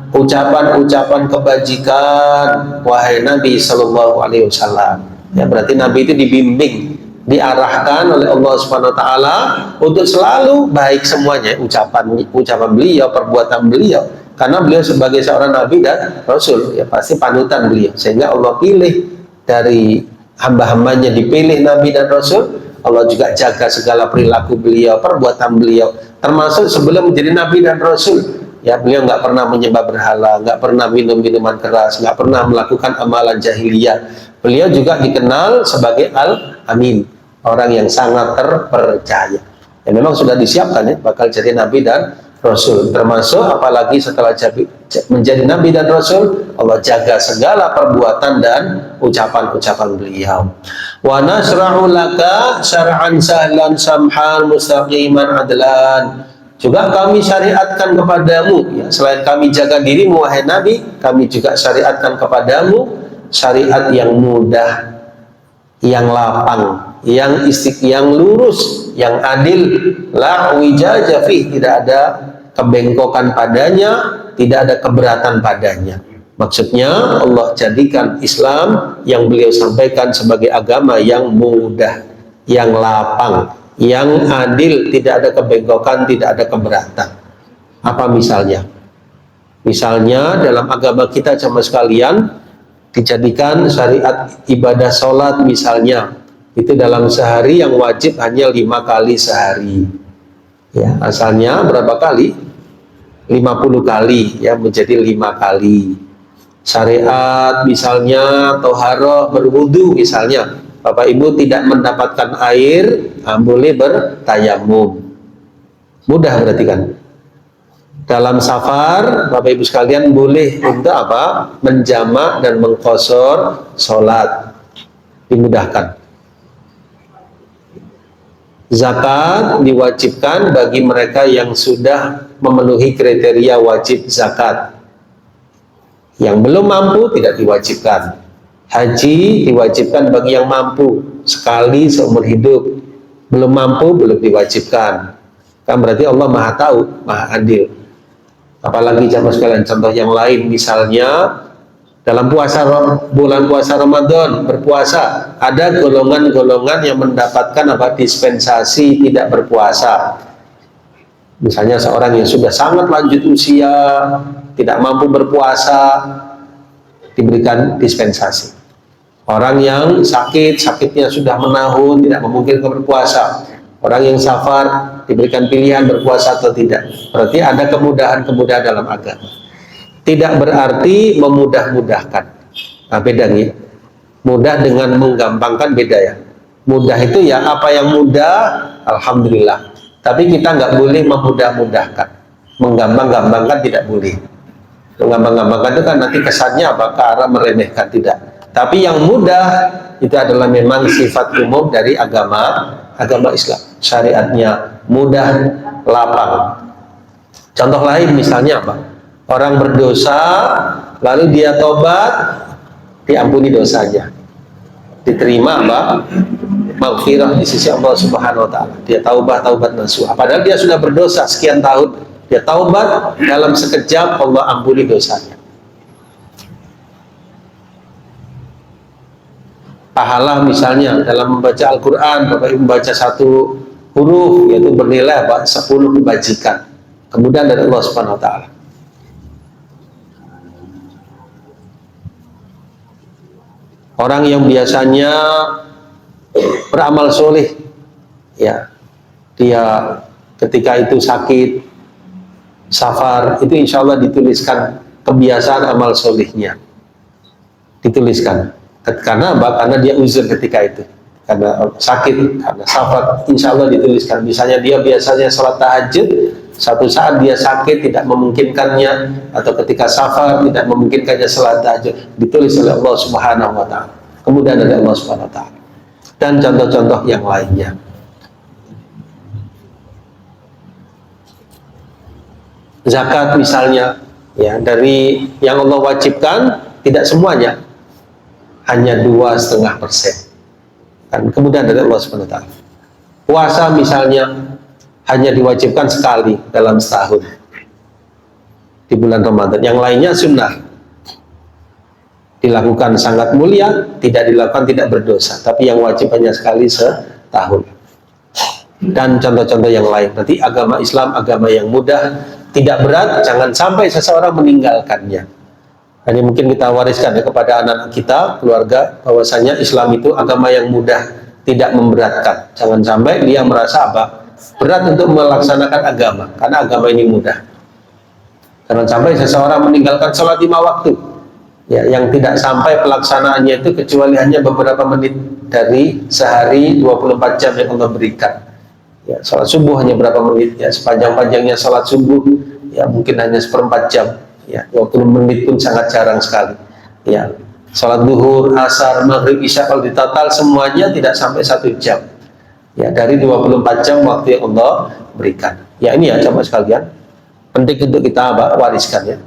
ucapan-ucapan kebajikan, wahai Nabi Sallallahu Alaihi Wasallam. Ya, berarti Nabi itu dibimbing, diarahkan oleh Allah Subhanahu Wa Taala untuk selalu baik semuanya, ucapan beliau, perbuatan beliau. Karena beliau sebagai seorang Nabi dan Rasul, ya pasti panutan beliau. Sehingga Allah pilih dari hamba-hambanya, dipilih Nabi dan Rasul. Allah juga jaga segala perilaku beliau, perbuatan beliau. Termasuk sebelum menjadi Nabi dan Rasul, ya, beliau nggak pernah menyembah berhala, nggak pernah minum minuman keras, nggak pernah melakukan amalan jahiliyah. Beliau juga dikenal sebagai Al-Amin, orang yang sangat terpercaya. Ya, memang sudah disiapkan, ya, bakal jadi Nabi dan Rasul. Termasuk apalagi setelah menjadi Nabi dan Rasul, Allah jaga segala perbuatan dan ucapan-ucapan beliau. Wa nasra'u laka syar'an sahlan samhan mustaqiman adlan. Juga kami syariatkan kepadamu, ya, selain kami jaga dirimu wahai Nabi, kami juga syariatkan kepadamu syariat yang mudah, yang lapang, yang lurus, yang adil, la wijaja fih, tidak ada kebengkokan padanya, tidak ada keberatan padanya. Maksudnya Allah jadikan Islam yang beliau sampaikan sebagai agama yang mudah, yang lapang, yang adil, tidak ada kebengkokan, tidak ada keberatan. Apa misalnya? Misalnya dalam agama kita sama sekalian dijadikan syariat ibadah sholat misalnya, itu dalam sehari yang wajib hanya 5 kali sehari. Ya, asalnya berapa kali? 50 kali, ya, menjadi 5 kali. Syariat misalnya toharoh, berwudu misalnya, Bapak Ibu tidak mendapatkan air, boleh bertayamum. Mudah berarti kan? Dalam safar, Bapak Ibu sekalian boleh untuk apa? Menjamak dan mengqashar sholat. Dimudahkan. Zakat diwajibkan bagi mereka yang sudah memenuhi kriteria wajib zakat. Yang belum mampu tidak diwajibkan. Haji diwajibkan bagi yang mampu sekali seumur hidup. Belum mampu belum diwajibkan. Kan berarti Allah Maha tahu, Maha adil. Apalagi jamaah sekalian, contoh yang lain misalnya dalam bulan puasa Ramadan, berpuasa, ada golongan-golongan yang mendapatkan apa? Dispensasi tidak berpuasa. Misalnya seorang yang sudah sangat lanjut usia, tidak mampu berpuasa, diberikan dispensasi. Orang yang sakit, sakitnya sudah menahun, tidak memungkinkan berpuasa. Orang yang safar, diberikan pilihan berpuasa atau tidak. Berarti ada kemudahan-kemudahan dalam agama. Tidak berarti memudah-mudahkan. Nah, beda nih. Mudah dengan menggampangkan beda ya. Mudah itu ya apa yang mudah, alhamdulillah. Tapi kita nggak boleh memudah-mudahkan. Menggampang-gampangkan tidak boleh. Menggampang-gampangkan itu kan nanti kesannya apa? Ke arah meremehkan, tidak. Tapi yang mudah itu adalah memang sifat umum dari agama Islam. Syariatnya mudah, lapang. Contoh lain misalnya apa? Orang berdosa, lalu dia tobat, diampuni dosanya. Diterima apa? Maghfirah di sisi Allah Subhanahu wa taala. Dia taubat nasuha. Padahal dia sudah berdosa sekian tahun. Dia taubat, dalam sekejap Allah ampuni dosanya. Pahala misalnya dalam membaca Al-Quran, Bapak Ibu membaca satu huruf, yaitu bernilai 10 kebajikan. Kemudian dari Allah Subhanahu wa taala. Orang yang biasanya beramal soleh, ya, dia ketika itu sakit, safar, itu insya Allah dituliskan kebiasaan amal solehnya, dituliskan. Karena apa? Karena dia uzur ketika itu, karena sakit, karena safar, insya Allah dituliskan. Misalnya dia biasanya sholat tahajud, satu saat dia sakit tidak memungkinkannya, atau ketika safar tidak memungkinkannya sholat tahajud, ditulis oleh Allah Subhanahu wa taala. Kemudian dari Allah Subhanahu wa taala. Dan contoh-contoh yang lainnya. Zakat misalnya, ya, dari yang Allah wajibkan tidak semuanya, hanya 2,5%. Dan kemudian dari Allah Subhanahu wa taala. Puasa misalnya hanya diwajibkan sekali dalam setahun di bulan Ramadan. Yang lainnya sunnah, dilakukan sangat mulia, tidak dilakukan tidak berdosa, tapi yang wajib hanya sekali setahun. Dan contoh-contoh yang lain. Nanti agama Islam agama yang mudah, tidak berat, jangan sampai seseorang meninggalkannya. Ini mungkin kita wariskan ya kepada anak-anak kita, keluarga, bahwasanya Islam itu agama yang mudah, tidak memberatkan. Jangan sampai dia merasa apa? Berat untuk melaksanakan agama, karena agama ini mudah. Jangan sampai seseorang meninggalkan sholat 5 waktu, ya, yang tidak sampai pelaksanaannya itu kecuali hanya beberapa menit dari sehari 24 jam yang Allah berikan. Ya, sholat subuh hanya berapa menit, ya, sepanjang-panjangnya sholat subuh, ya, mungkin hanya 1/4 jam. Ya, 20 menit pun sangat jarang sekali. Ya, sholat duhur, asar, maghrib, isya kalau ditotal semuanya tidak sampai 1 jam. Ya, dari 24 jam waktu yang Allah berikan. Ya, ini ya coba sekalian, penting untuk kita wariskan ya.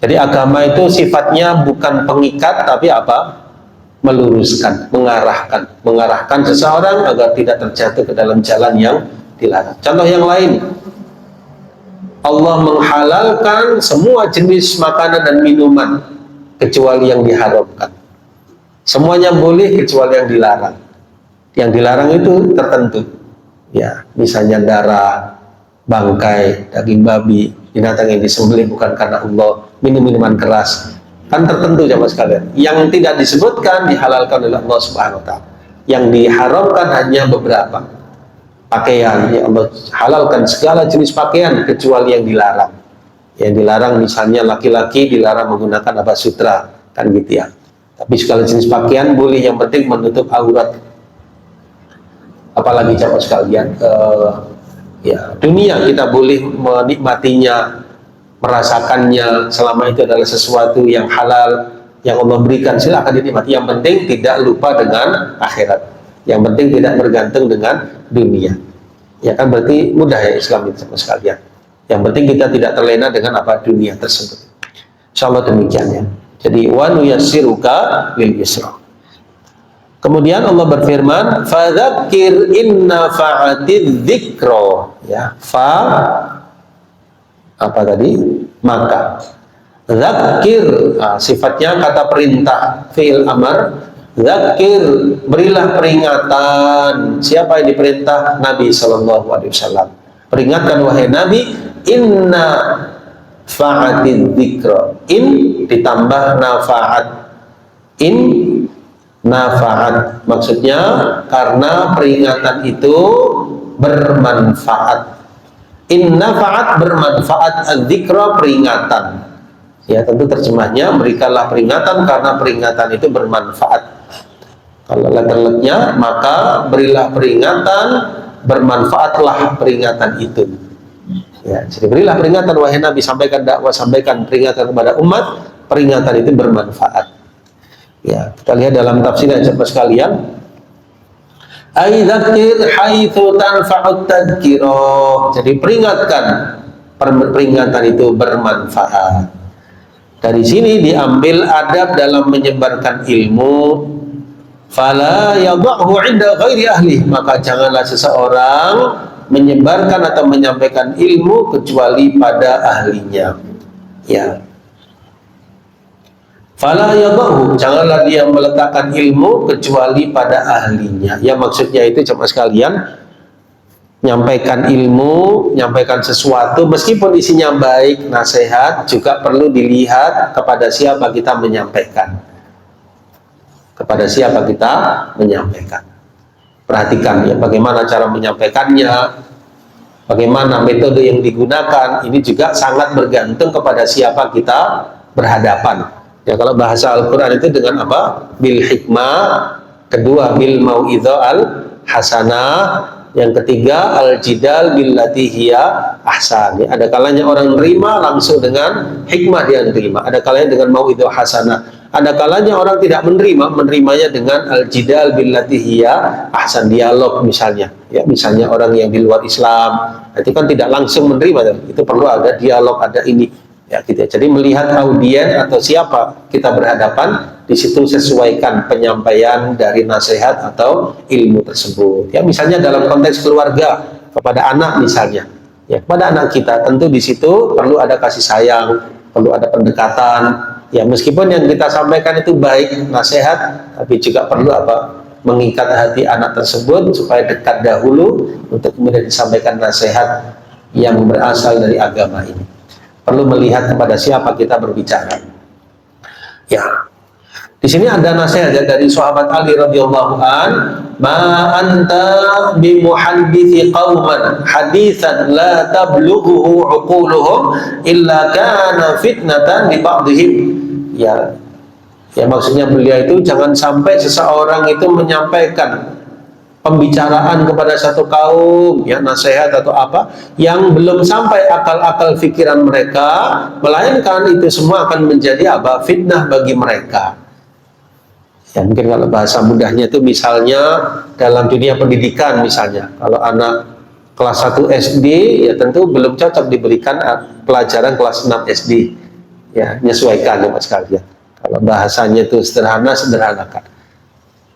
Jadi agama itu sifatnya bukan pengikat, tapi apa? Meluruskan, mengarahkan seseorang agar tidak terjatuh ke dalam jalan yang dilarang. Contoh yang lain, Allah menghalalkan semua jenis makanan dan minuman kecuali yang diharamkan. Semuanya boleh kecuali yang dilarang. Yang dilarang itu tertentu. Ya, misalnya darah, bangkai, daging babi, binatang yang disembelih bukan karena Allah, minum-minuman keras. Kan tertentu jamaah sekalian. Yang tidak disebutkan dihalalkan oleh Allah Subhanahu wa taala. Yang diharamkan hanya beberapa. Pakaian, ya Allah halalkan segala jenis pakaian kecuali yang dilarang. Yang dilarang misalnya laki-laki dilarang menggunakan apa? Sutra, kan gitu ya. Tapi segala jenis pakaian boleh, yang penting menutup aurat. Apalagi jamaah sekalian, ya, dunia kita boleh menikmatinya, merasakannya selama itu adalah sesuatu yang halal yang Allah berikan, silakan dinikmati. Yang penting tidak lupa dengan akhirat. Yang penting tidak bergantung dengan dunia. Ya kan, berarti mudah ya Islam itu sama sekalian. Yang penting kita tidak terlena dengan apa? Dunia tersebut. Insyaallah demikian ya. Jadi wa nuyassiruka lil yusra. Kemudian Allah berfirman, fadzakir inna fa'atidz dzikra, ya. Fa apa tadi? Maka. Zakir, sifatnya kata perintah, fi'il amar. Zakir, berilah peringatan. Siapa yang diperintah? Nabi SAW. Peringatkan wahai Nabi, inna fa'atidz dzikra. In ditambah nafaat. In nafaat, maksudnya karena peringatan itu bermanfaat. In nafaat bermanfaat, adzikra peringatan. Ya, tentu terjemahnya berikanlah peringatan karena peringatan itu bermanfaat. Kalau letter-letternya, maka berilah peringatan, bermanfaatlah peringatan itu. Ya, jadi berilah peringatan wahai Nabi, sampaikan dakwah, sampaikan peringatan kepada umat, peringatan itu bermanfaat. Ya, kita lihat dalam tafsir yang cepat sekalian. Aidzakir haitsu tanfa'ut tadhkirah. Jadi peringatkan, peringatan itu bermanfaat. Dari sini diambil adab dalam menyebarkan ilmu. Fala yadhahu 'inda ghairi ahli, maka janganlah seseorang menyebarkan atau menyampaikan ilmu kecuali pada ahlinya. Ya. Fala yadhahu, janganlah dia meletakkan ilmu kecuali pada ahlinya. Ya, maksudnya itu cuma sekalian nyampaikan ilmu, nyampaikan sesuatu meskipun isinya baik, nasihat, juga perlu dilihat kepada siapa kita menyampaikan. Kepada siapa kita menyampaikan. Perhatikan ya bagaimana cara menyampaikannya, bagaimana metode yang digunakan, ini juga sangat bergantung kepada siapa kita berhadapan. Ya, kalau bahasa Al-Quran itu dengan apa? Bil hikmah, kedua bil mau'idhah al hasanah, yang ketiga al-jidal billati hiya ahsan. Ya, ada kalanya orang menerima langsung dengan hikmah dia menerima, ada kalanya dengan mau'idhah hasanah, ada kalanya orang tidak menerimanya dengan al-jidal billati hiya ahsan, dialog misalnya. Ya, misalnya orang yang di luar Islam, itu kan tidak langsung menerima, itu perlu ada dialog, ada ini. Ya, gitu ya. Jadi melihat audien atau siapa kita berhadapan, di situ sesuaikan penyampaian dari nasihat atau ilmu tersebut. Ya, misalnya dalam konteks keluarga kepada anak misalnya, ya kepada anak kita, tentu di situ perlu ada kasih sayang, perlu ada pendekatan. Ya, meskipun yang kita sampaikan itu baik nasihat, tapi juga perlu apa? Mengikat hati anak tersebut supaya dekat dahulu untuk kemudian disampaikan nasihat yang berasal dari agama ini. Perlu melihat kepada siapa kita berbicara. Ya, di sini ada nasihat dari sahabat Ali radhiyallahu an, ma anta bimuhaddithi qauman haditsan la tablughu uquluhum illa kana fitnatan li ba'dihim. Ya, ya maksudnya beliau itu jangan sampai seseorang itu menyampaikan pembicaraan kepada satu kaum, ya nasihat atau apa yang belum sampai akal-akal pikiran mereka, melainkan itu semua akan menjadi apa? Fitnah bagi mereka. Ya, mungkin kalau bahasa mudahnya itu misalnya dalam dunia pendidikan misalnya, kalau anak kelas 1 SD ya tentu belum cocok diberikan pelajaran kelas 6 SD. Ya, menyesuaikan ya Mas sekalian. Kalau bahasanya itu sederhanakan.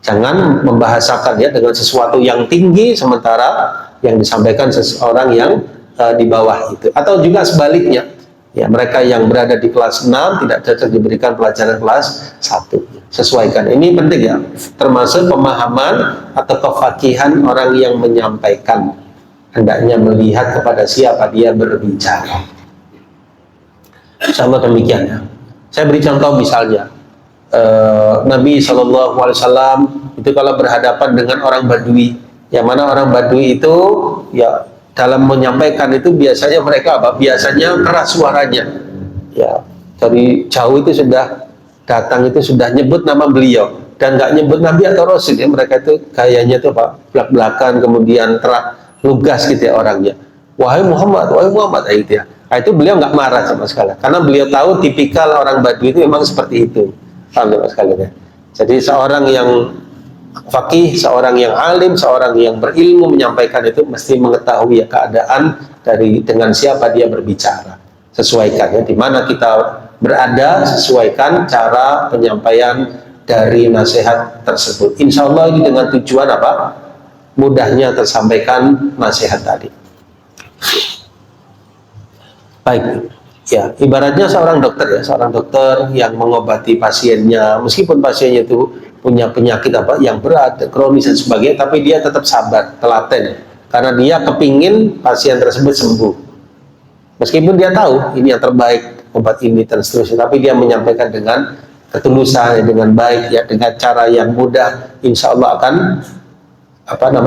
Jangan membahasakan ya dengan sesuatu yang tinggi sementara yang disampaikan seseorang yang di bawah itu. Atau juga sebaliknya, ya mereka yang berada di kelas 6 tidak cocok diberikan pelajaran kelas 1. Sesuaikan. Ini penting ya, termasuk pemahaman atau kefakihan orang yang menyampaikan. Hendaknya melihat kepada siapa dia berbicara. Sama demikian ya. Saya beri contoh misalnya. Nabi SAW itu kalau berhadapan dengan orang Badui, yang mana orang Badui itu ya dalam menyampaikan itu biasanya mereka apa? Biasanya keras suaranya. Ya, dari jauh itu sudah datang itu sudah nyebut nama beliau dan nggak nyebut Nabi atau Rasul ya, mereka itu gayanya tuh Pak belak-belakan kemudian lugas gitu ya orangnya. Wahai Muhammad gitu ya. Nah, itu beliau nggak marah sama sekali karena beliau tahu tipikal orang Badui itu memang seperti itu. Paham sekali ya. Jadi seorang yang fakih, seorang yang alim, seorang yang berilmu menyampaikan itu mesti mengetahui ya keadaan dengan siapa dia berbicara. Sesuaikan ya di mana kita berada, sesuaikan cara penyampaian dari nasihat tersebut. Insya Allah ini dengan tujuan apa? Mudahnya tersampaikan nasihat tadi. Baik. Ya, ibaratnya seorang dokter yang mengobati pasiennya, meskipun pasiennya itu punya penyakit apa yang berat, kronis dan sebagainya, tapi dia tetap sabar, telaten, karena dia kepingin pasien tersebut sembuh. Meskipun dia tahu ini yang terbaik, obat ini dan seterusnya, tapi dia menyampaikan dengan ketulusan, dengan baik, ya dengan cara yang mudah, insya Allah akan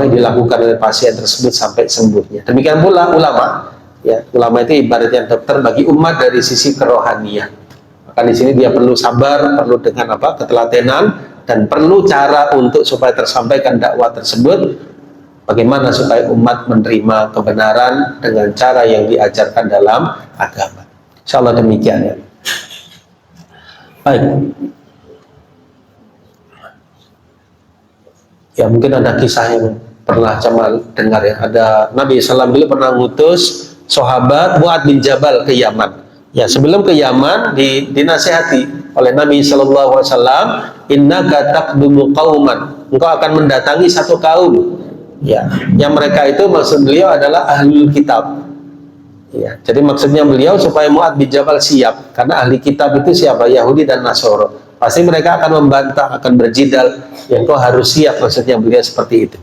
dilakukan oleh pasien tersebut sampai sembuhnya. Demikian pula ulama. Ya, ulama itu ibaratnya dokter bagi umat dari sisi kerohanian. Maka di sini dia perlu sabar, perlu dengan ketelatenan, dan perlu cara untuk supaya tersampaikan dakwah tersebut. Bagaimana supaya umat menerima kebenaran dengan cara yang diajarkan dalam agama. Insya Allah demikian ya. Baik. Ya mungkin ada kisah yang pernah Jamal dengar ya. Ada Nabi SAW dulu pernah ngutus sahabat Mu'ad bin Jabal ke Yaman. Ya sebelum ke Yaman dinasehati oleh Nabi SAW, innaka taqdumu qauman, engkau akan mendatangi satu kaum. Ya, yang mereka itu maksud beliau adalah ahlul kitab. Ya, jadi maksudnya beliau supaya Mu'ad bin Jabal siap, karena ahli kitab itu siapa? Yahudi dan Nasoro. Pasti mereka akan membantah, akan berjidal. Yang kau harus siap, maksudnya beliau seperti itu.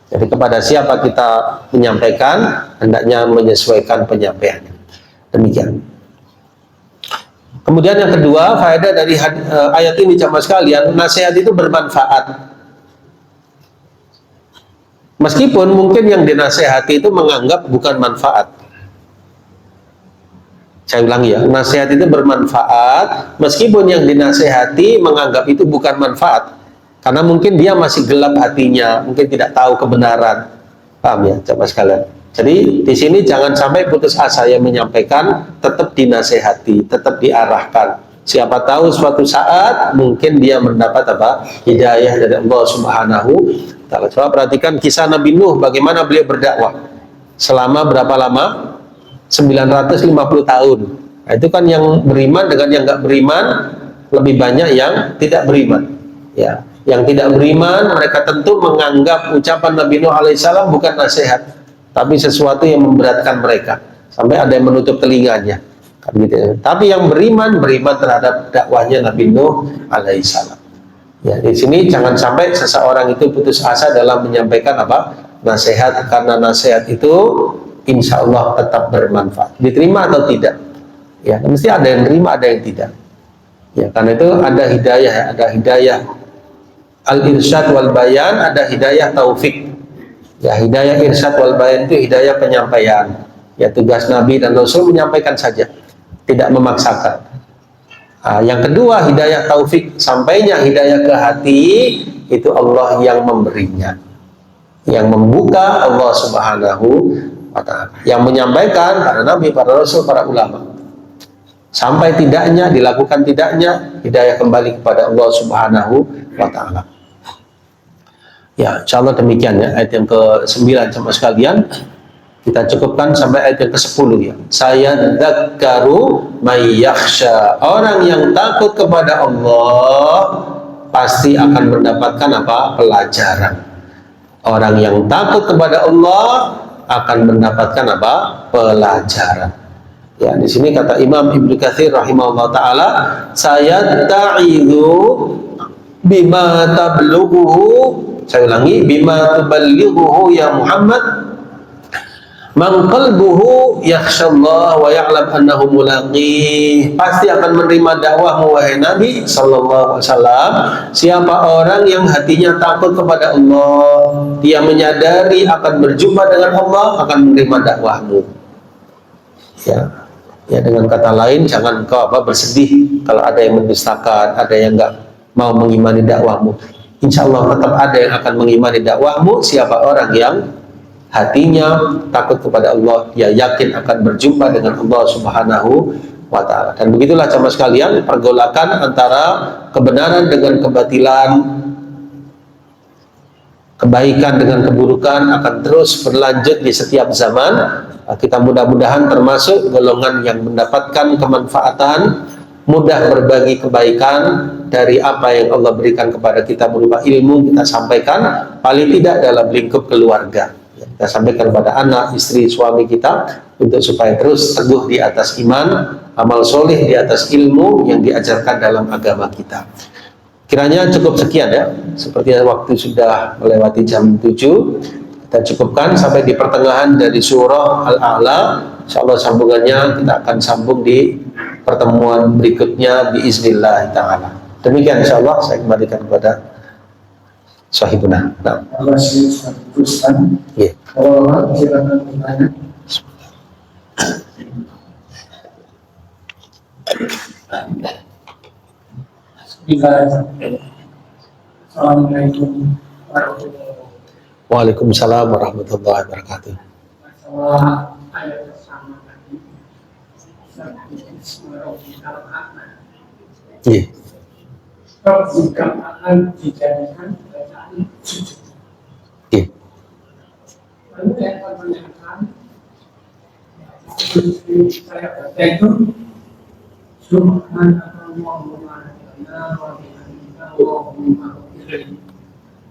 Jadi kepada siapa kita menyampaikan, hendaknya menyesuaikan penyampaiannya. Demikian. Kemudian yang kedua, faedah dari ayat ini jamaah sekalian, nasihat itu bermanfaat. Meskipun mungkin yang dinasehati itu menganggap bukan manfaat. Saya ulangi ya, nasihat itu bermanfaat meskipun yang dinasehati menganggap itu bukan manfaat. Karena mungkin dia masih gelap hatinya, mungkin tidak tahu kebenaran. Paham ya, jamaah sekalian? Jadi di sini jangan sampai putus asa, yang menyampaikan tetap dinasehati, tetap diarahkan. Siapa tahu suatu saat mungkin dia mendapat apa? Hidayah dari Allah Subhanahu wa Ta'ala. Coba perhatikan kisah Nabi Nuh, bagaimana beliau berdakwah. Selama berapa lama? 950 tahun. Nah, itu kan yang beriman dengan yang nggak beriman lebih banyak yang tidak beriman. Ya, yang tidak beriman mereka tentu menganggap ucapan Nabi Nuh alaihissalam bukan nasihat, tapi sesuatu yang memberatkan mereka sampai ada yang menutup telinganya. Kan gitu ya. Tapi yang beriman terhadap dakwahnya Nabi Nuh alaihissalam. Ya, di sini jangan sampai seseorang itu putus asa dalam menyampaikan apa? Nasihat, karena nasihat itu insya Allah tetap bermanfaat. Diterima atau tidak? Ya, mesti ada yang terima, ada yang tidak. Ya, karena itu ada hidayah al-irsyad wal bayan, ada hidayah taufik. Ya, hidayah irsyad wal bayan itu hidayah penyampaian. Ya, tugas Nabi dan Rasul menyampaikan saja, tidak memaksakan. Nah, yang kedua hidayah taufik, sampainya hidayah ke hati itu Allah yang memberinya, yang membuka Allah Subhanahu wa Ta'ala, yang menyampaikan para Nabi, para Rasul, para ulama. Sampai tidaknya, dilakukan tidaknya, hidayah kembali kepada Allah Subhanahu wa Ta'ala. Ya, insya Allah demikian ya, ayat yang ke-9 sama sekalian. Kita cukupkan sampai ayat yang ke-10 ya. Saya dzakkaru may yakhsha. Orang yang takut kepada Allah pasti akan mendapatkan apa? Pelajaran. Orang yang takut kepada Allah akan mendapatkan apa? Pelajaran. Ya, di sini kata Imam Ibnu Katsir rahimahullah taala, saya ta'idzu bima tablughuhu. Saya ulangi, bima tuballighuhu ya Muhammad. Man qalbuhu yakhshallah wa ya'lam annahu mulaqih. Pasti akan menerima dakwahmu wahai Nabi sallallahu alaihi wasallam. Siapa orang yang hatinya takut kepada Allah, dia menyadari akan berjumpa dengan Allah, akan menerima dakwahmu. Ya. Ya, dengan kata lain, jangan kau bersedih kalau ada yang mendustakan, ada yang enggak mau mengimani dakwahmu. Insya Allah tetap ada yang akan mengimani dakwahmu. Siapa orang yang hatinya takut kepada Allah, dia yakin akan berjumpa dengan Allah Subhanahu wa Ta'ala. Dan begitulah jamaah sekalian, pergolakan antara kebenaran dengan kebatilan, kebaikan dengan keburukan akan terus berlanjut di setiap zaman. Kita mudah-mudahan termasuk golongan yang mendapatkan kemanfaatan, mudah berbagi kebaikan dari apa yang Allah berikan kepada kita berupa ilmu, kita sampaikan paling tidak dalam lingkup keluarga. Kita sampaikan kepada anak, istri, suami kita untuk supaya terus teguh di atas iman, amal soleh di atas ilmu yang diajarkan dalam agama kita. Kiranya cukup sekian ya, seperti waktu sudah melewati jam 7, kita cukupkan sampai di pertengahan dari surah Al-A'la. Insyaallah sambungannya kita akan sambung di pertemuan berikutnya biiznillah ta'ala. Demikian insyaallah, saya kembalikan kepada sahibuna. Nah. Yeah. Assalamualaikum warahmatullahi wabarakatuh. Waalaikumsalam warahmatullahi wabarakatuh. Masalah ayat bersama tadi. Iya. Jika akan dijadikan bacaan sujud. Kemudian pertanyaan saya baca itu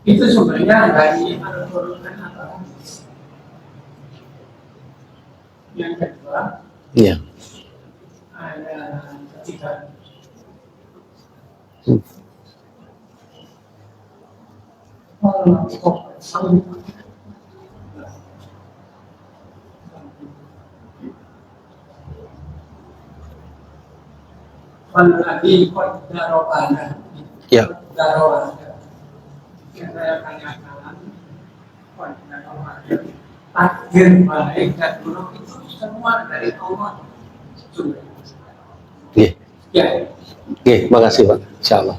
itu sebenarnya dari Al-Quran apa? Yang kedua, Iya. ada ketiga. Lagi darowana. Ya. Darowana. Yang saya tanyakan, darowana. Takdir baik dan buruk itu semua dari Allah. Iya. Ya. Oke, makasih Pak. Insyaallah.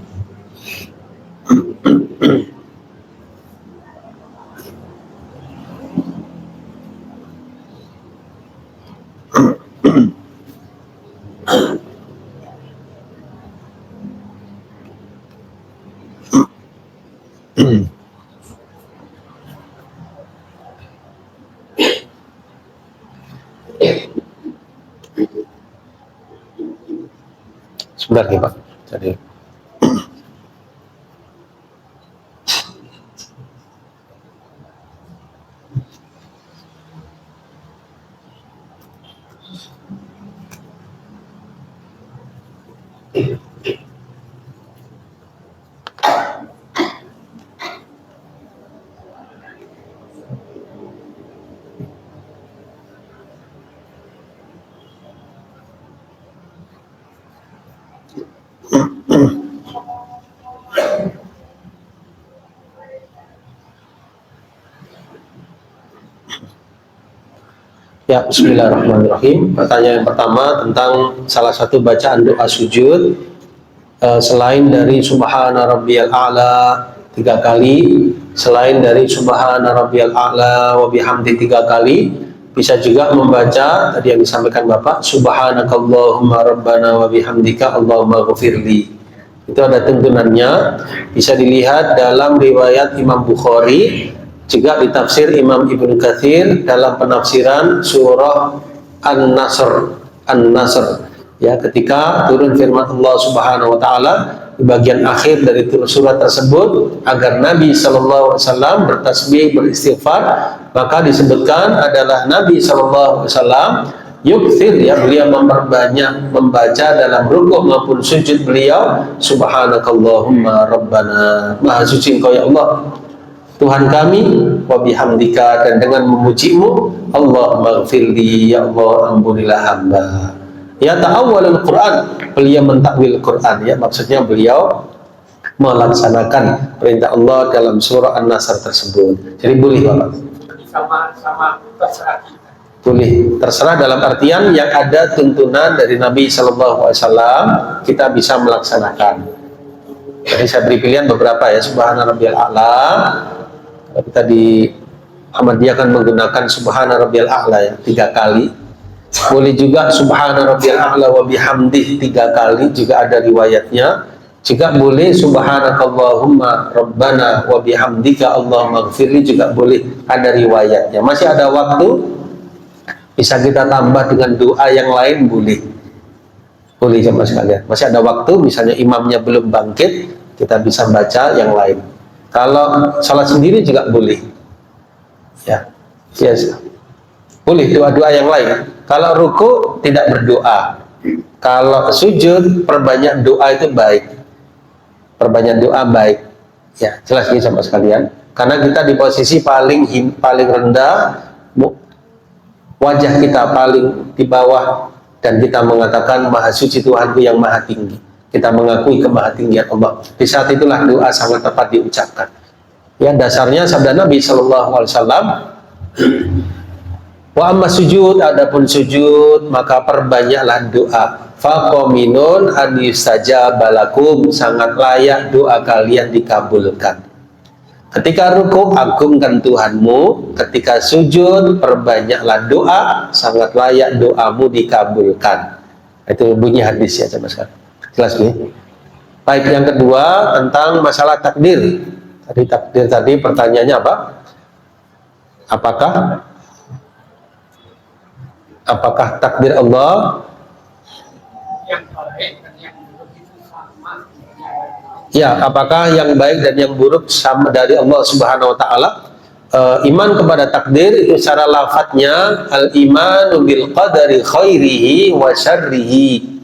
Sebentar nih Pak. Jadi ya, bismillahirrahmanirrahim. Pertanyaan yang pertama tentang salah satu bacaan doa sujud selain dari Subhana Rabbiyal A'la 3 kali, selain dari Subhana Rabbiyal A'la wa bihamdi 3 kali, bisa juga membaca tadi yang disampaikan Bapak, Subhanakallahumma Rabbana wa bihamdika Allahumma ghafirli. Itu ada tuntunannya, bisa dilihat dalam riwayat Imam Bukhari, juga di tafsir Imam Ibnu Katsir dalam penafsiran surah An-Nasr. Ya, ketika turun firman Allah Subhanahu wa taala di bagian akhir dari surat tersebut agar Nabi sallallahu alaihi wasallam bertasbih, beristighfar, maka disebutkan adalah Nabi sallallahu alaihi wasallam yukthir, ya, beliau memperbanyak membaca dalam rukuk maupun sujud beliau, Subhanakallahumma Rabbana, maha suci Engkau ya Allah Tuhan kami, wa bihamdika, dan dengan memujimu, Allahumma ghfirli, ya Allah ampunilah hamba. Ya, ta'awwalul Quran, beliau mentakwil Quran, ya, maksudnya beliau melaksanakan perintah Allah dalam surah An-Nasr tersebut. Jadi boleh Bapak. Sama terserah kita. Boleh, terserah dalam artian yang ada tuntunan dari Nabi Shallallahu Alaihi Wasallam kita bisa melaksanakan. Jadi saya beri pilihan beberapa, ya, Subhana Rabbiyal A'la. Kita di Ahmadiyah akan menggunakan Subhana Rabbiyal A'la, ya, 3 kali. Boleh juga Subhana Rabbiyal A'la wa bihamdih 3 kali, juga ada riwayatnya. Juga boleh Subhanakallahumma Rabbana wa bihamdika Allahumma ghfirli, juga boleh, ada riwayatnya. Masih ada waktu, bisa kita tambah dengan doa yang lain, boleh. Boleh jemaah sekalian. Masih ada waktu, misalnya imamnya belum bangkit, kita bisa baca yang lain. Kalau salat sendiri juga boleh. Ya. Yes. Boleh doa-doa yang lain. Kalau ruku tidak berdoa. Kalau sujud perbanyak doa itu baik. Perbanyak doa baik. Ya, jelas ini sama sekalian. Karena kita di posisi paling rendah, wajah kita paling di bawah, dan kita mengatakan maha suci Tuhanku yang maha tinggi. Kita mengakui kemahatinggian Allah. Di saat itulah doa sangat tepat diucapkan. Ya, dasarnya sabda Nabi Shallallahu Alaihi Wasallam, wa amma sujud, adapun sujud maka perbanyaklah doa. Faqominun an yustajabalakum, sangat layak doa kalian dikabulkan. Ketika ruku, agungkan Tuhanmu. Ketika sujud, perbanyaklah doa, sangat layak doamu dikabulkan. Itu bunyi hadis, ya, mas. Jelas nih. Baik, yang kedua tentang masalah takdir. Tadi takdir tadi pertanyaannya apa? Apakah takdir Allah? Yang baik dan yang buruk itu sama. Ya, apakah yang baik dan yang buruk sama dari Allah Subhanahu wa taala? Iman kepada takdir itu secara lafadznya al-imanu bil qadari khairihi wa syarrihi.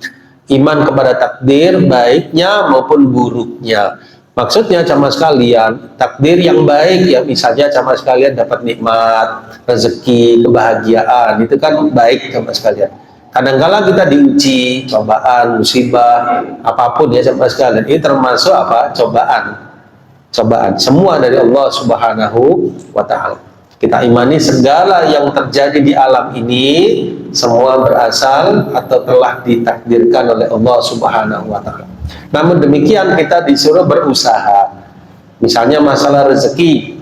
Iman kepada takdir baiknya maupun buruknya. Maksudnya sama sekalian, takdir yang baik ya misalnya sama sekalian dapat nikmat, rezeki, kebahagiaan, itu kan baik sama sekalian. Kadang-kala kita diuji, cobaan, musibah, apapun ya sama sekalian. Ini termasuk apa? Cobaan. Semua dari Allah Subhanahu wa taala. Kita imani segala yang terjadi di alam ini semua berasal atau telah ditakdirkan oleh Allah Subhanahu wa taala. Namun demikian kita disuruh berusaha. Misalnya masalah rezeki.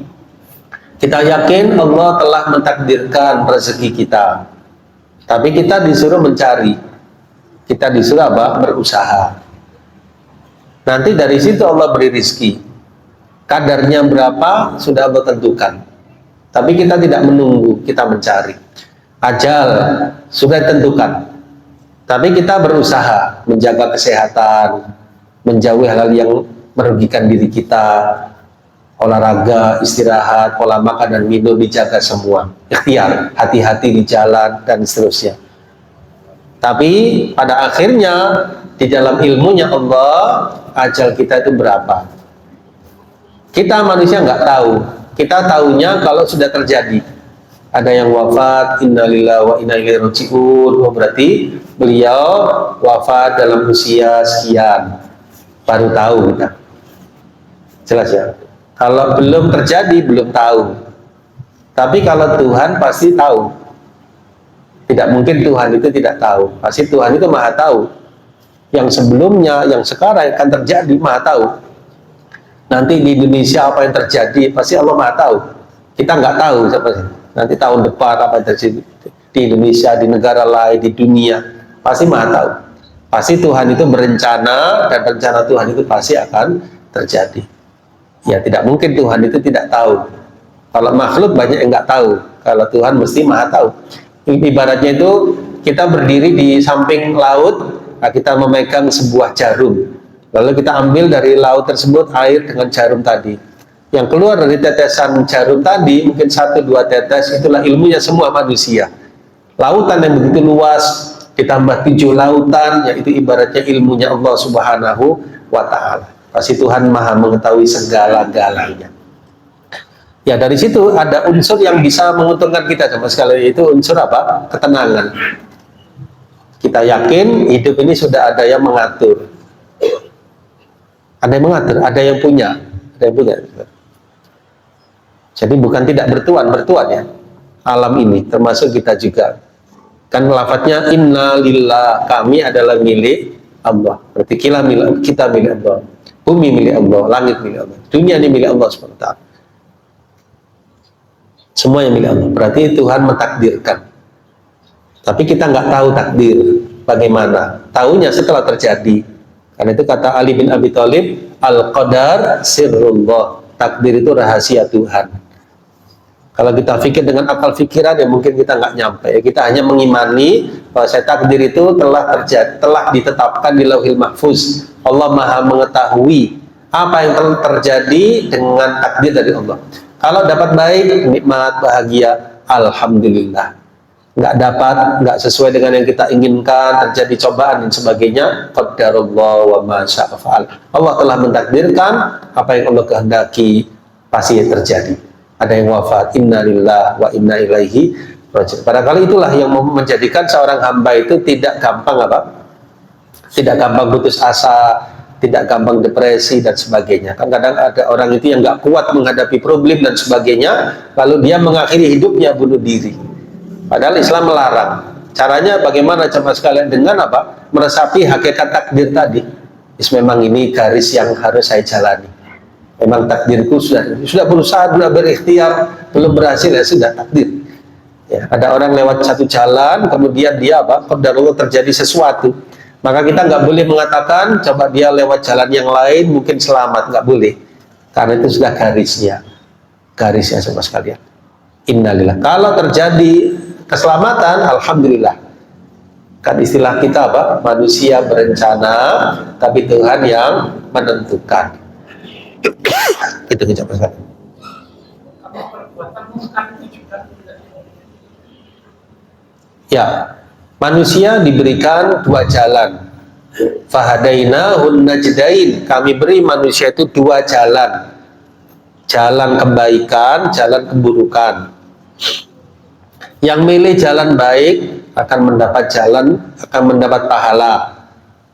Kita yakin Allah telah mentakdirkan rezeki kita. Tapi kita disuruh mencari. Kita disuruh apa? Berusaha. Nanti dari situ Allah beri rizki. Kadarnya berapa sudah Allah tentukan. Tapi kita tidak menunggu, kita mencari. Ajal sudah ditentukan. Tapi kita berusaha menjaga kesehatan, menjauhi hal yang merugikan diri kita, olahraga, istirahat, pola makan dan minum dijaga semua. Ikhtiar, hati-hati di jalan dan seterusnya. Tapi pada akhirnya di dalam ilmunya Allah, ajal kita itu berapa? Kita manusia nggak tahu. Kita tahunya kalau sudah terjadi. Ada yang wafat, innalillahi wa inna ilaihi raji'un. Oh, berarti beliau wafat dalam usia sekian. Baru tahu kita. Jelas ya? Kalau belum terjadi, belum tahu. Tapi kalau Tuhan pasti tahu. Tidak mungkin Tuhan itu tidak tahu. Pasti Tuhan itu maha tahu. Yang sebelumnya, yang sekarang akan terjadi, maha tahu. Nanti di Indonesia apa yang terjadi, pasti Allah maha tahu. Kita nggak tahu. Nanti tahun depan apa yang terjadi di Indonesia, di negara lain, di dunia, pasti maha tahu. Pasti Tuhan itu berencana, dan rencana Tuhan itu pasti akan terjadi. Ya tidak mungkin Tuhan itu tidak tahu. Kalau makhluk banyak yang nggak tahu. Kalau Tuhan mesti maha tahu. Ibaratnya itu kita berdiri di samping laut, kita memegang sebuah jarum. Lalu kita ambil dari laut tersebut air dengan jarum tadi. Yang keluar dari tetesan jarum tadi mungkin 1-2 tetes, itulah ilmunya semua manusia. Lautan yang begitu luas ditambah 7 lautan, yaitu ibaratnya ilmunya Allah Subhanahu wa taala. Pasti Tuhan maha mengetahui segala-galanya. Ya dari situ ada unsur yang bisa menguntungkan kita sama sekali, yaitu unsur apa? Ketenangan. Kita yakin hidup ini sudah ada yang mengatur. Ada yang mengatur, ada yang punya, Jadi bukan tidak bertuan ya. Alam ini termasuk kita juga. Kan lafadznya inna lillah, kami adalah milik Allah. Berarti kita milik Allah. Bumi milik Allah, langit milik Allah. Dunia ini milik Allah SWT. Semua yang milik Allah. Berarti Tuhan mentakdirkan. Tapi kita nggak tahu takdir bagaimana. Tahunya setelah terjadi. Karena itu kata Ali bin Abi Thalib, al-qadar sirrullah. Takdir itu rahasia Tuhan. Kalau kita pikir dengan akal pikiran, ya mungkin kita nggak nyampe. Kita hanya mengimani bahwa takdir itu telah terjadi, telah ditetapkan di Lauhil Mahfuz. Allah maha mengetahui apa yang telah terjadi dengan takdir dari Allah. Kalau dapat baik, nikmat, bahagia, alhamdulillah. Nggak dapat, nggak sesuai dengan yang kita inginkan, terjadi cobaan dan sebagainya, qadarullah wa ma syaa fa'al. Allah telah mentakdirkan apa yang Allah kehendaki pasti terjadi. Ada yang wafat, inna lillah wa inna ilaihi raji'un. Barangkali itulah yang menjadikan seorang hamba itu tidak gampang apa? Tidak gampang putus asa, tidak gampang depresi dan sebagainya. Kan kadang ada orang itu yang nggak kuat menghadapi problem dan sebagainya, lalu dia mengakhiri hidupnya bunuh diri. Padahal Islam melarang. Caranya bagaimana coba sekalian? Dengan apa? Meresapi hakikat takdir tadi. Memang ini garis yang harus saya jalani. Memang takdirku sudah berusaha, sudah berikhtiar, belum berhasil, ya sudah takdir. Ya, ada orang lewat satu jalan, kemudian dia apa? Qadarullah terjadi sesuatu. Maka kita nggak boleh mengatakan coba dia lewat jalan yang lain mungkin selamat, nggak boleh. Karena itu sudah garisnya sama sekalian. innalillah. Kalau terjadi keselamatan, alhamdulillah. Kan istilah kita apa? Manusia berencana, tapi Tuhan yang menentukan. Itu ucapan. Kalau perbuatan mungkar itu juga tidak. Ya, manusia diberikan dua jalan. Fahadainahun najdain. Kami beri manusia itu dua jalan. Jalan kebaikan, jalan keburukan. Yang milih jalan baik akan mendapat pahala.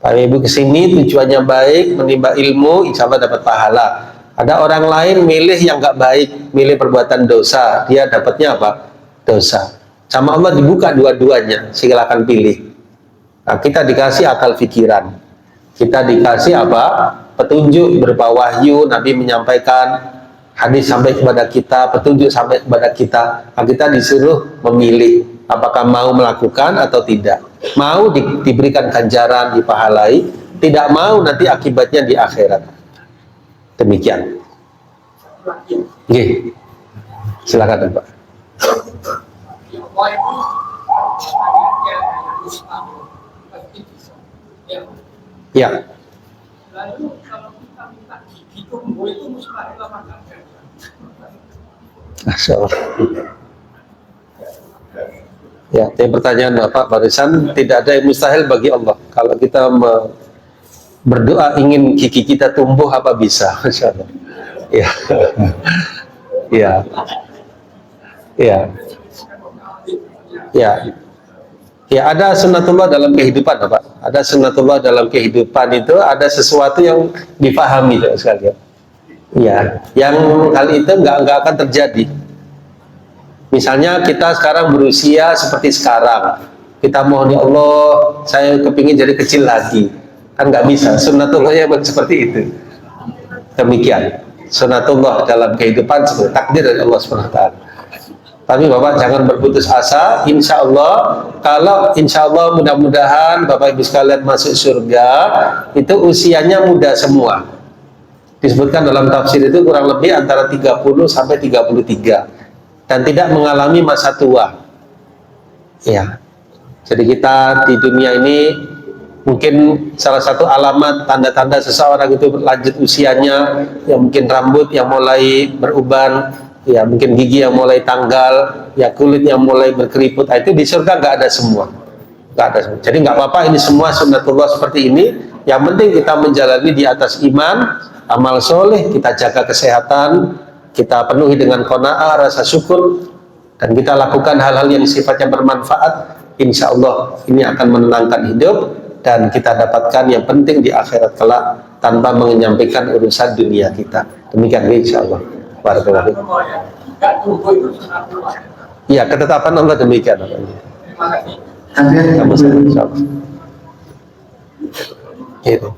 Pak Ibu kesini tujuannya baik, menimba ilmu, insya Allah dapat pahala. Ada orang lain milih yang nggak baik, milih perbuatan dosa, dia dapatnya apa? Dosa. Sama Allah dibuka dua-duanya, silakan pilih. Nah, kita dikasih akal pikiran, kita dikasih apa? Petunjuk berupa wahyu, Nabi menyampaikan, hadis sampai kepada kita, petunjuk sampai kepada kita. Nah, kita disuruh memilih apakah mau melakukan atau tidak. Mau diberikan ganjaran, dipahalai, tidak mau nanti akibatnya di akhirat. Demikian. Oke, silakan Pak. Ya Allah itu dia Islam pasti bisa. Ya. Lalu kalau kita minta gigi tumbuh itu mustahil apa enggak? Masya Allah. Ya, pertanyaan Bapak barusan, tidak ada yang mustahil bagi Allah. Kalau kita berdoa ingin gigi kita tumbuh, apa bisa? Masya Allah. Ya. Ya. Ya. Ya. Ya, ada sunnatullah dalam kehidupan, Pak. Ada sunnatullah dalam kehidupan itu, ada sesuatu yang dipahami sekalian. Ya, yang hal itu nggak akan terjadi. Misalnya kita sekarang berusia seperti sekarang, kita mohon ya Allah, saya kepingin jadi kecil lagi, kan nggak bisa. Sunnatullahnya seperti itu. Demikian, sunnatullah dalam kehidupan seperti takdir dari Allah SWT. Tapi Bapak jangan berputus asa. Insya Allah, kalau insya Allah mudah-mudahan Bapak Ibu sekalian masuk surga, itu usianya muda semua. Disebutkan dalam tafsir itu kurang lebih antara 30 sampai 33 dan tidak mengalami masa tua. Ya. Jadi kita di dunia ini mungkin salah satu alamat tanda-tanda seseorang itu lanjut usianya, ya mungkin rambut yang mulai beruban, ya mungkin gigi yang mulai tanggal, ya kulit yang mulai berkeriput. Itu di surga nggak ada semua. Nggak ada semua. Jadi nggak apa-apa, ini semua sunnatullah seperti ini. Yang penting kita menjalani di atas iman, amal soleh, kita jaga kesehatan, kita penuhi dengan qanaah, rasa syukur, dan kita lakukan hal-hal yang sifatnya bermanfaat. Insya Allah ini akan menenangkan hidup, dan kita dapatkan yang penting di akhirat kelak tanpa menyampaikan urusan dunia kita. Demikian insya Allah. Barakallahu. Ya, ketetapan Allah demikian. Terima kasih. Sama-sama. Gitu.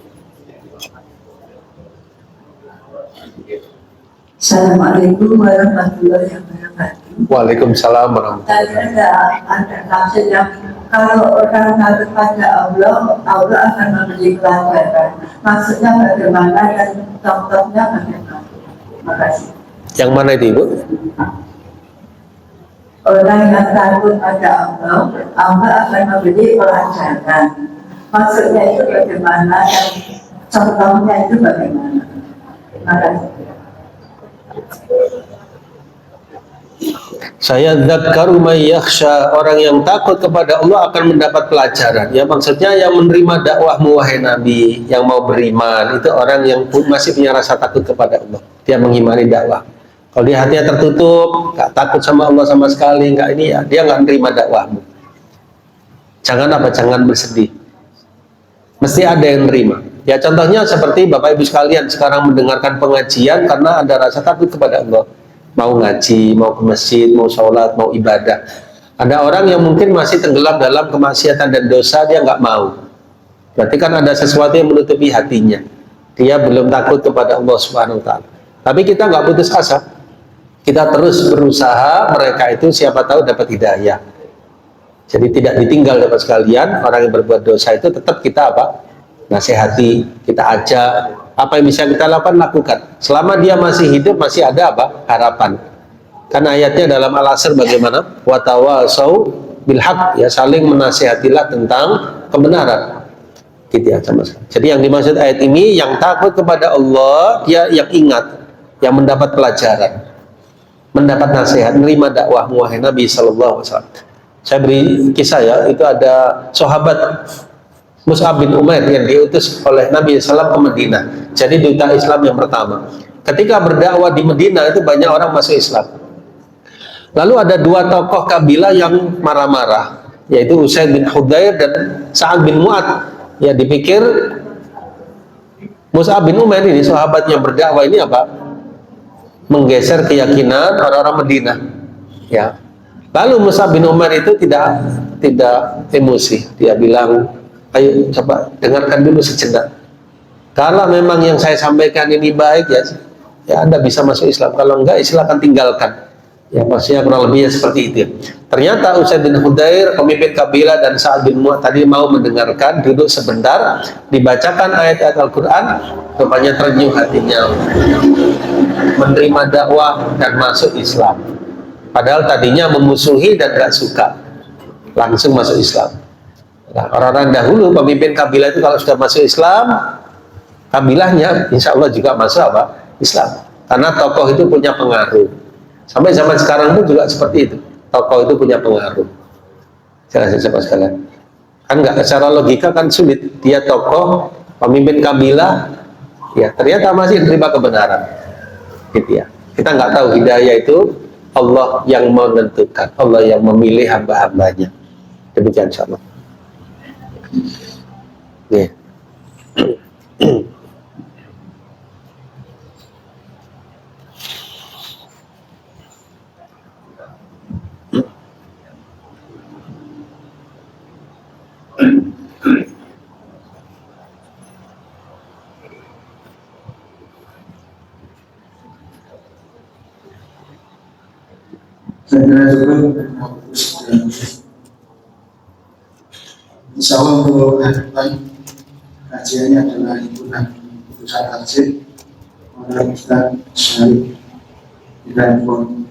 Assalamualaikum warahmatullahi wabarakatuh. Waalaikumsalam warahmatullahi Tadi ada tafsir yang kalau orang takut pada Allah, Allah akan memberi pelajaran. Maksudnya bagaimana dan contohnya bagaimana? Terima kasih. Yang mana itu Ibu? Orang yang takut pada Allah, Allah akan memberi pelajaran. Maksudnya itu bagaimana dan contohnya itu bagaimana? Terima kasih. Saya dzakkaru may yakhsha, orang yang takut kepada Allah akan mendapat pelajaran. Ya maksudnya yang menerima dakwahmu wahai Nabi, yang mau beriman, itu orang yang masih punya rasa takut kepada Allah. Dia mengimani dakwah. Kalau dia hatinya tertutup, nggak takut sama Allah sama sekali, nggak ini ya, dia nggak menerima dakwahmu. Jangan apa? Jangan bersedih. Mesti ada yang menerima. Ya contohnya seperti Bapak Ibu sekalian sekarang mendengarkan pengajian karena ada rasa takut kepada Allah. Mau ngaji, mau ke masjid, mau sholat, mau ibadah. Ada orang yang mungkin masih tenggelam dalam kemaksiatan dan dosa, dia nggak mau. Berarti kan ada sesuatu yang menutupi hatinya. Dia belum takut kepada Allah Subhanahu wa Ta'ala. Tapi kita nggak putus asa. Kita terus berusaha, mereka itu siapa tahu dapat hidayah. Jadi tidak ditinggal dapat sekalian. Orang yang berbuat dosa itu tetap kita apa? Nasihati, kita ajak. Apa yang bisa kita lakukan, lakukan. Selama dia masih hidup, masih ada apa? Harapan. Kan ayatnya dalam Al-Asr bagaimana? Watawasau bil haq, ya saling menasihatilah tentang kebenaran. Gitu ya, sama sekali. Jadi yang dimaksud ayat ini yang takut kepada Allah, dia yang ingat, yang mendapat pelajaran, mendapat nasihat, menerima dakwah wahai Nabi sallallahu alaihi wasallam. Saya beri kisah ya, itu ada sahabat Mus'ab bin Umair yang diutus oleh Nabi SAW ke Madinah. Jadi duta Islam yang pertama. Ketika berdakwah di Madinah itu banyak orang masuk Islam. Lalu ada dua tokoh kabilah yang marah-marah, yaitu Usaid bin Hudayr dan Sa'ad bin Mu'ad. Ya dipikir Mus'ab bin Umair ini sahabat yang berdakwah ini apa? Menggeser keyakinan orang-orang Madinah. Ya. Lalu Mus'ab bin Umair itu tidak emosi. Dia bilang, ayo coba dengarkan dulu sejenak. Kalau memang yang saya sampaikan ini baik ya Anda bisa masuk Islam. Kalau enggak, silakan tinggalkan. Ya maksudnya kurang lebihnya seperti itu. Ternyata Usaid bin Hudayr, pemimpin kabilah, dan Sa'ad bin Mu'ad tadi mau mendengarkan, duduk sebentar, dibacakan ayat-ayat Al-Quran, rupanya ternyuh hatinya, menerima dakwah dan masuk Islam. Padahal tadinya memusuhi dan gak suka, langsung masuk Islam. Nah, orang-orang dahulu pemimpin kabilah itu kalau sudah masuk Islam, kabilahnya insya Allah juga masuk apa? Islam. Karena tokoh itu punya pengaruh. Sampai zaman sekarang pun juga seperti itu. Tokoh itu punya pengaruh. Saya rasa sekalian. Kan nggak, secara logika kan sulit. Dia tokoh, pemimpin kabilah, ya ternyata masih menerima kebenaran. Gitu ya. Kita nggak tahu, hidayah itu Allah yang menentukan, Allah yang memilih hamba-hambanya. Demikian insyaallah. Yeah. Saya kira cukup. Insya Allah untuk hari depan kajiannya adalah himpunan putusan tarjih oleh Ustaz Syarif Hidayatullah.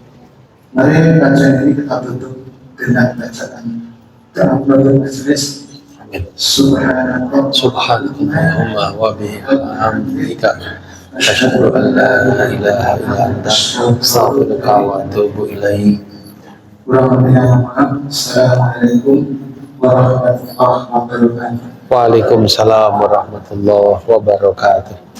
Mari kajian ini kita tutup dengan bacaan ta'awudz majelis. Subhanallahumma wa bihamdika asyhadu an la ilaha illa anta astaghfiruka wa atubu ilaik. Kurang lebihnya maaf. Assalamualaikum warahmatullahi wabarakatuh. Waalaikumsalam warahmatullahi wabarakatuh.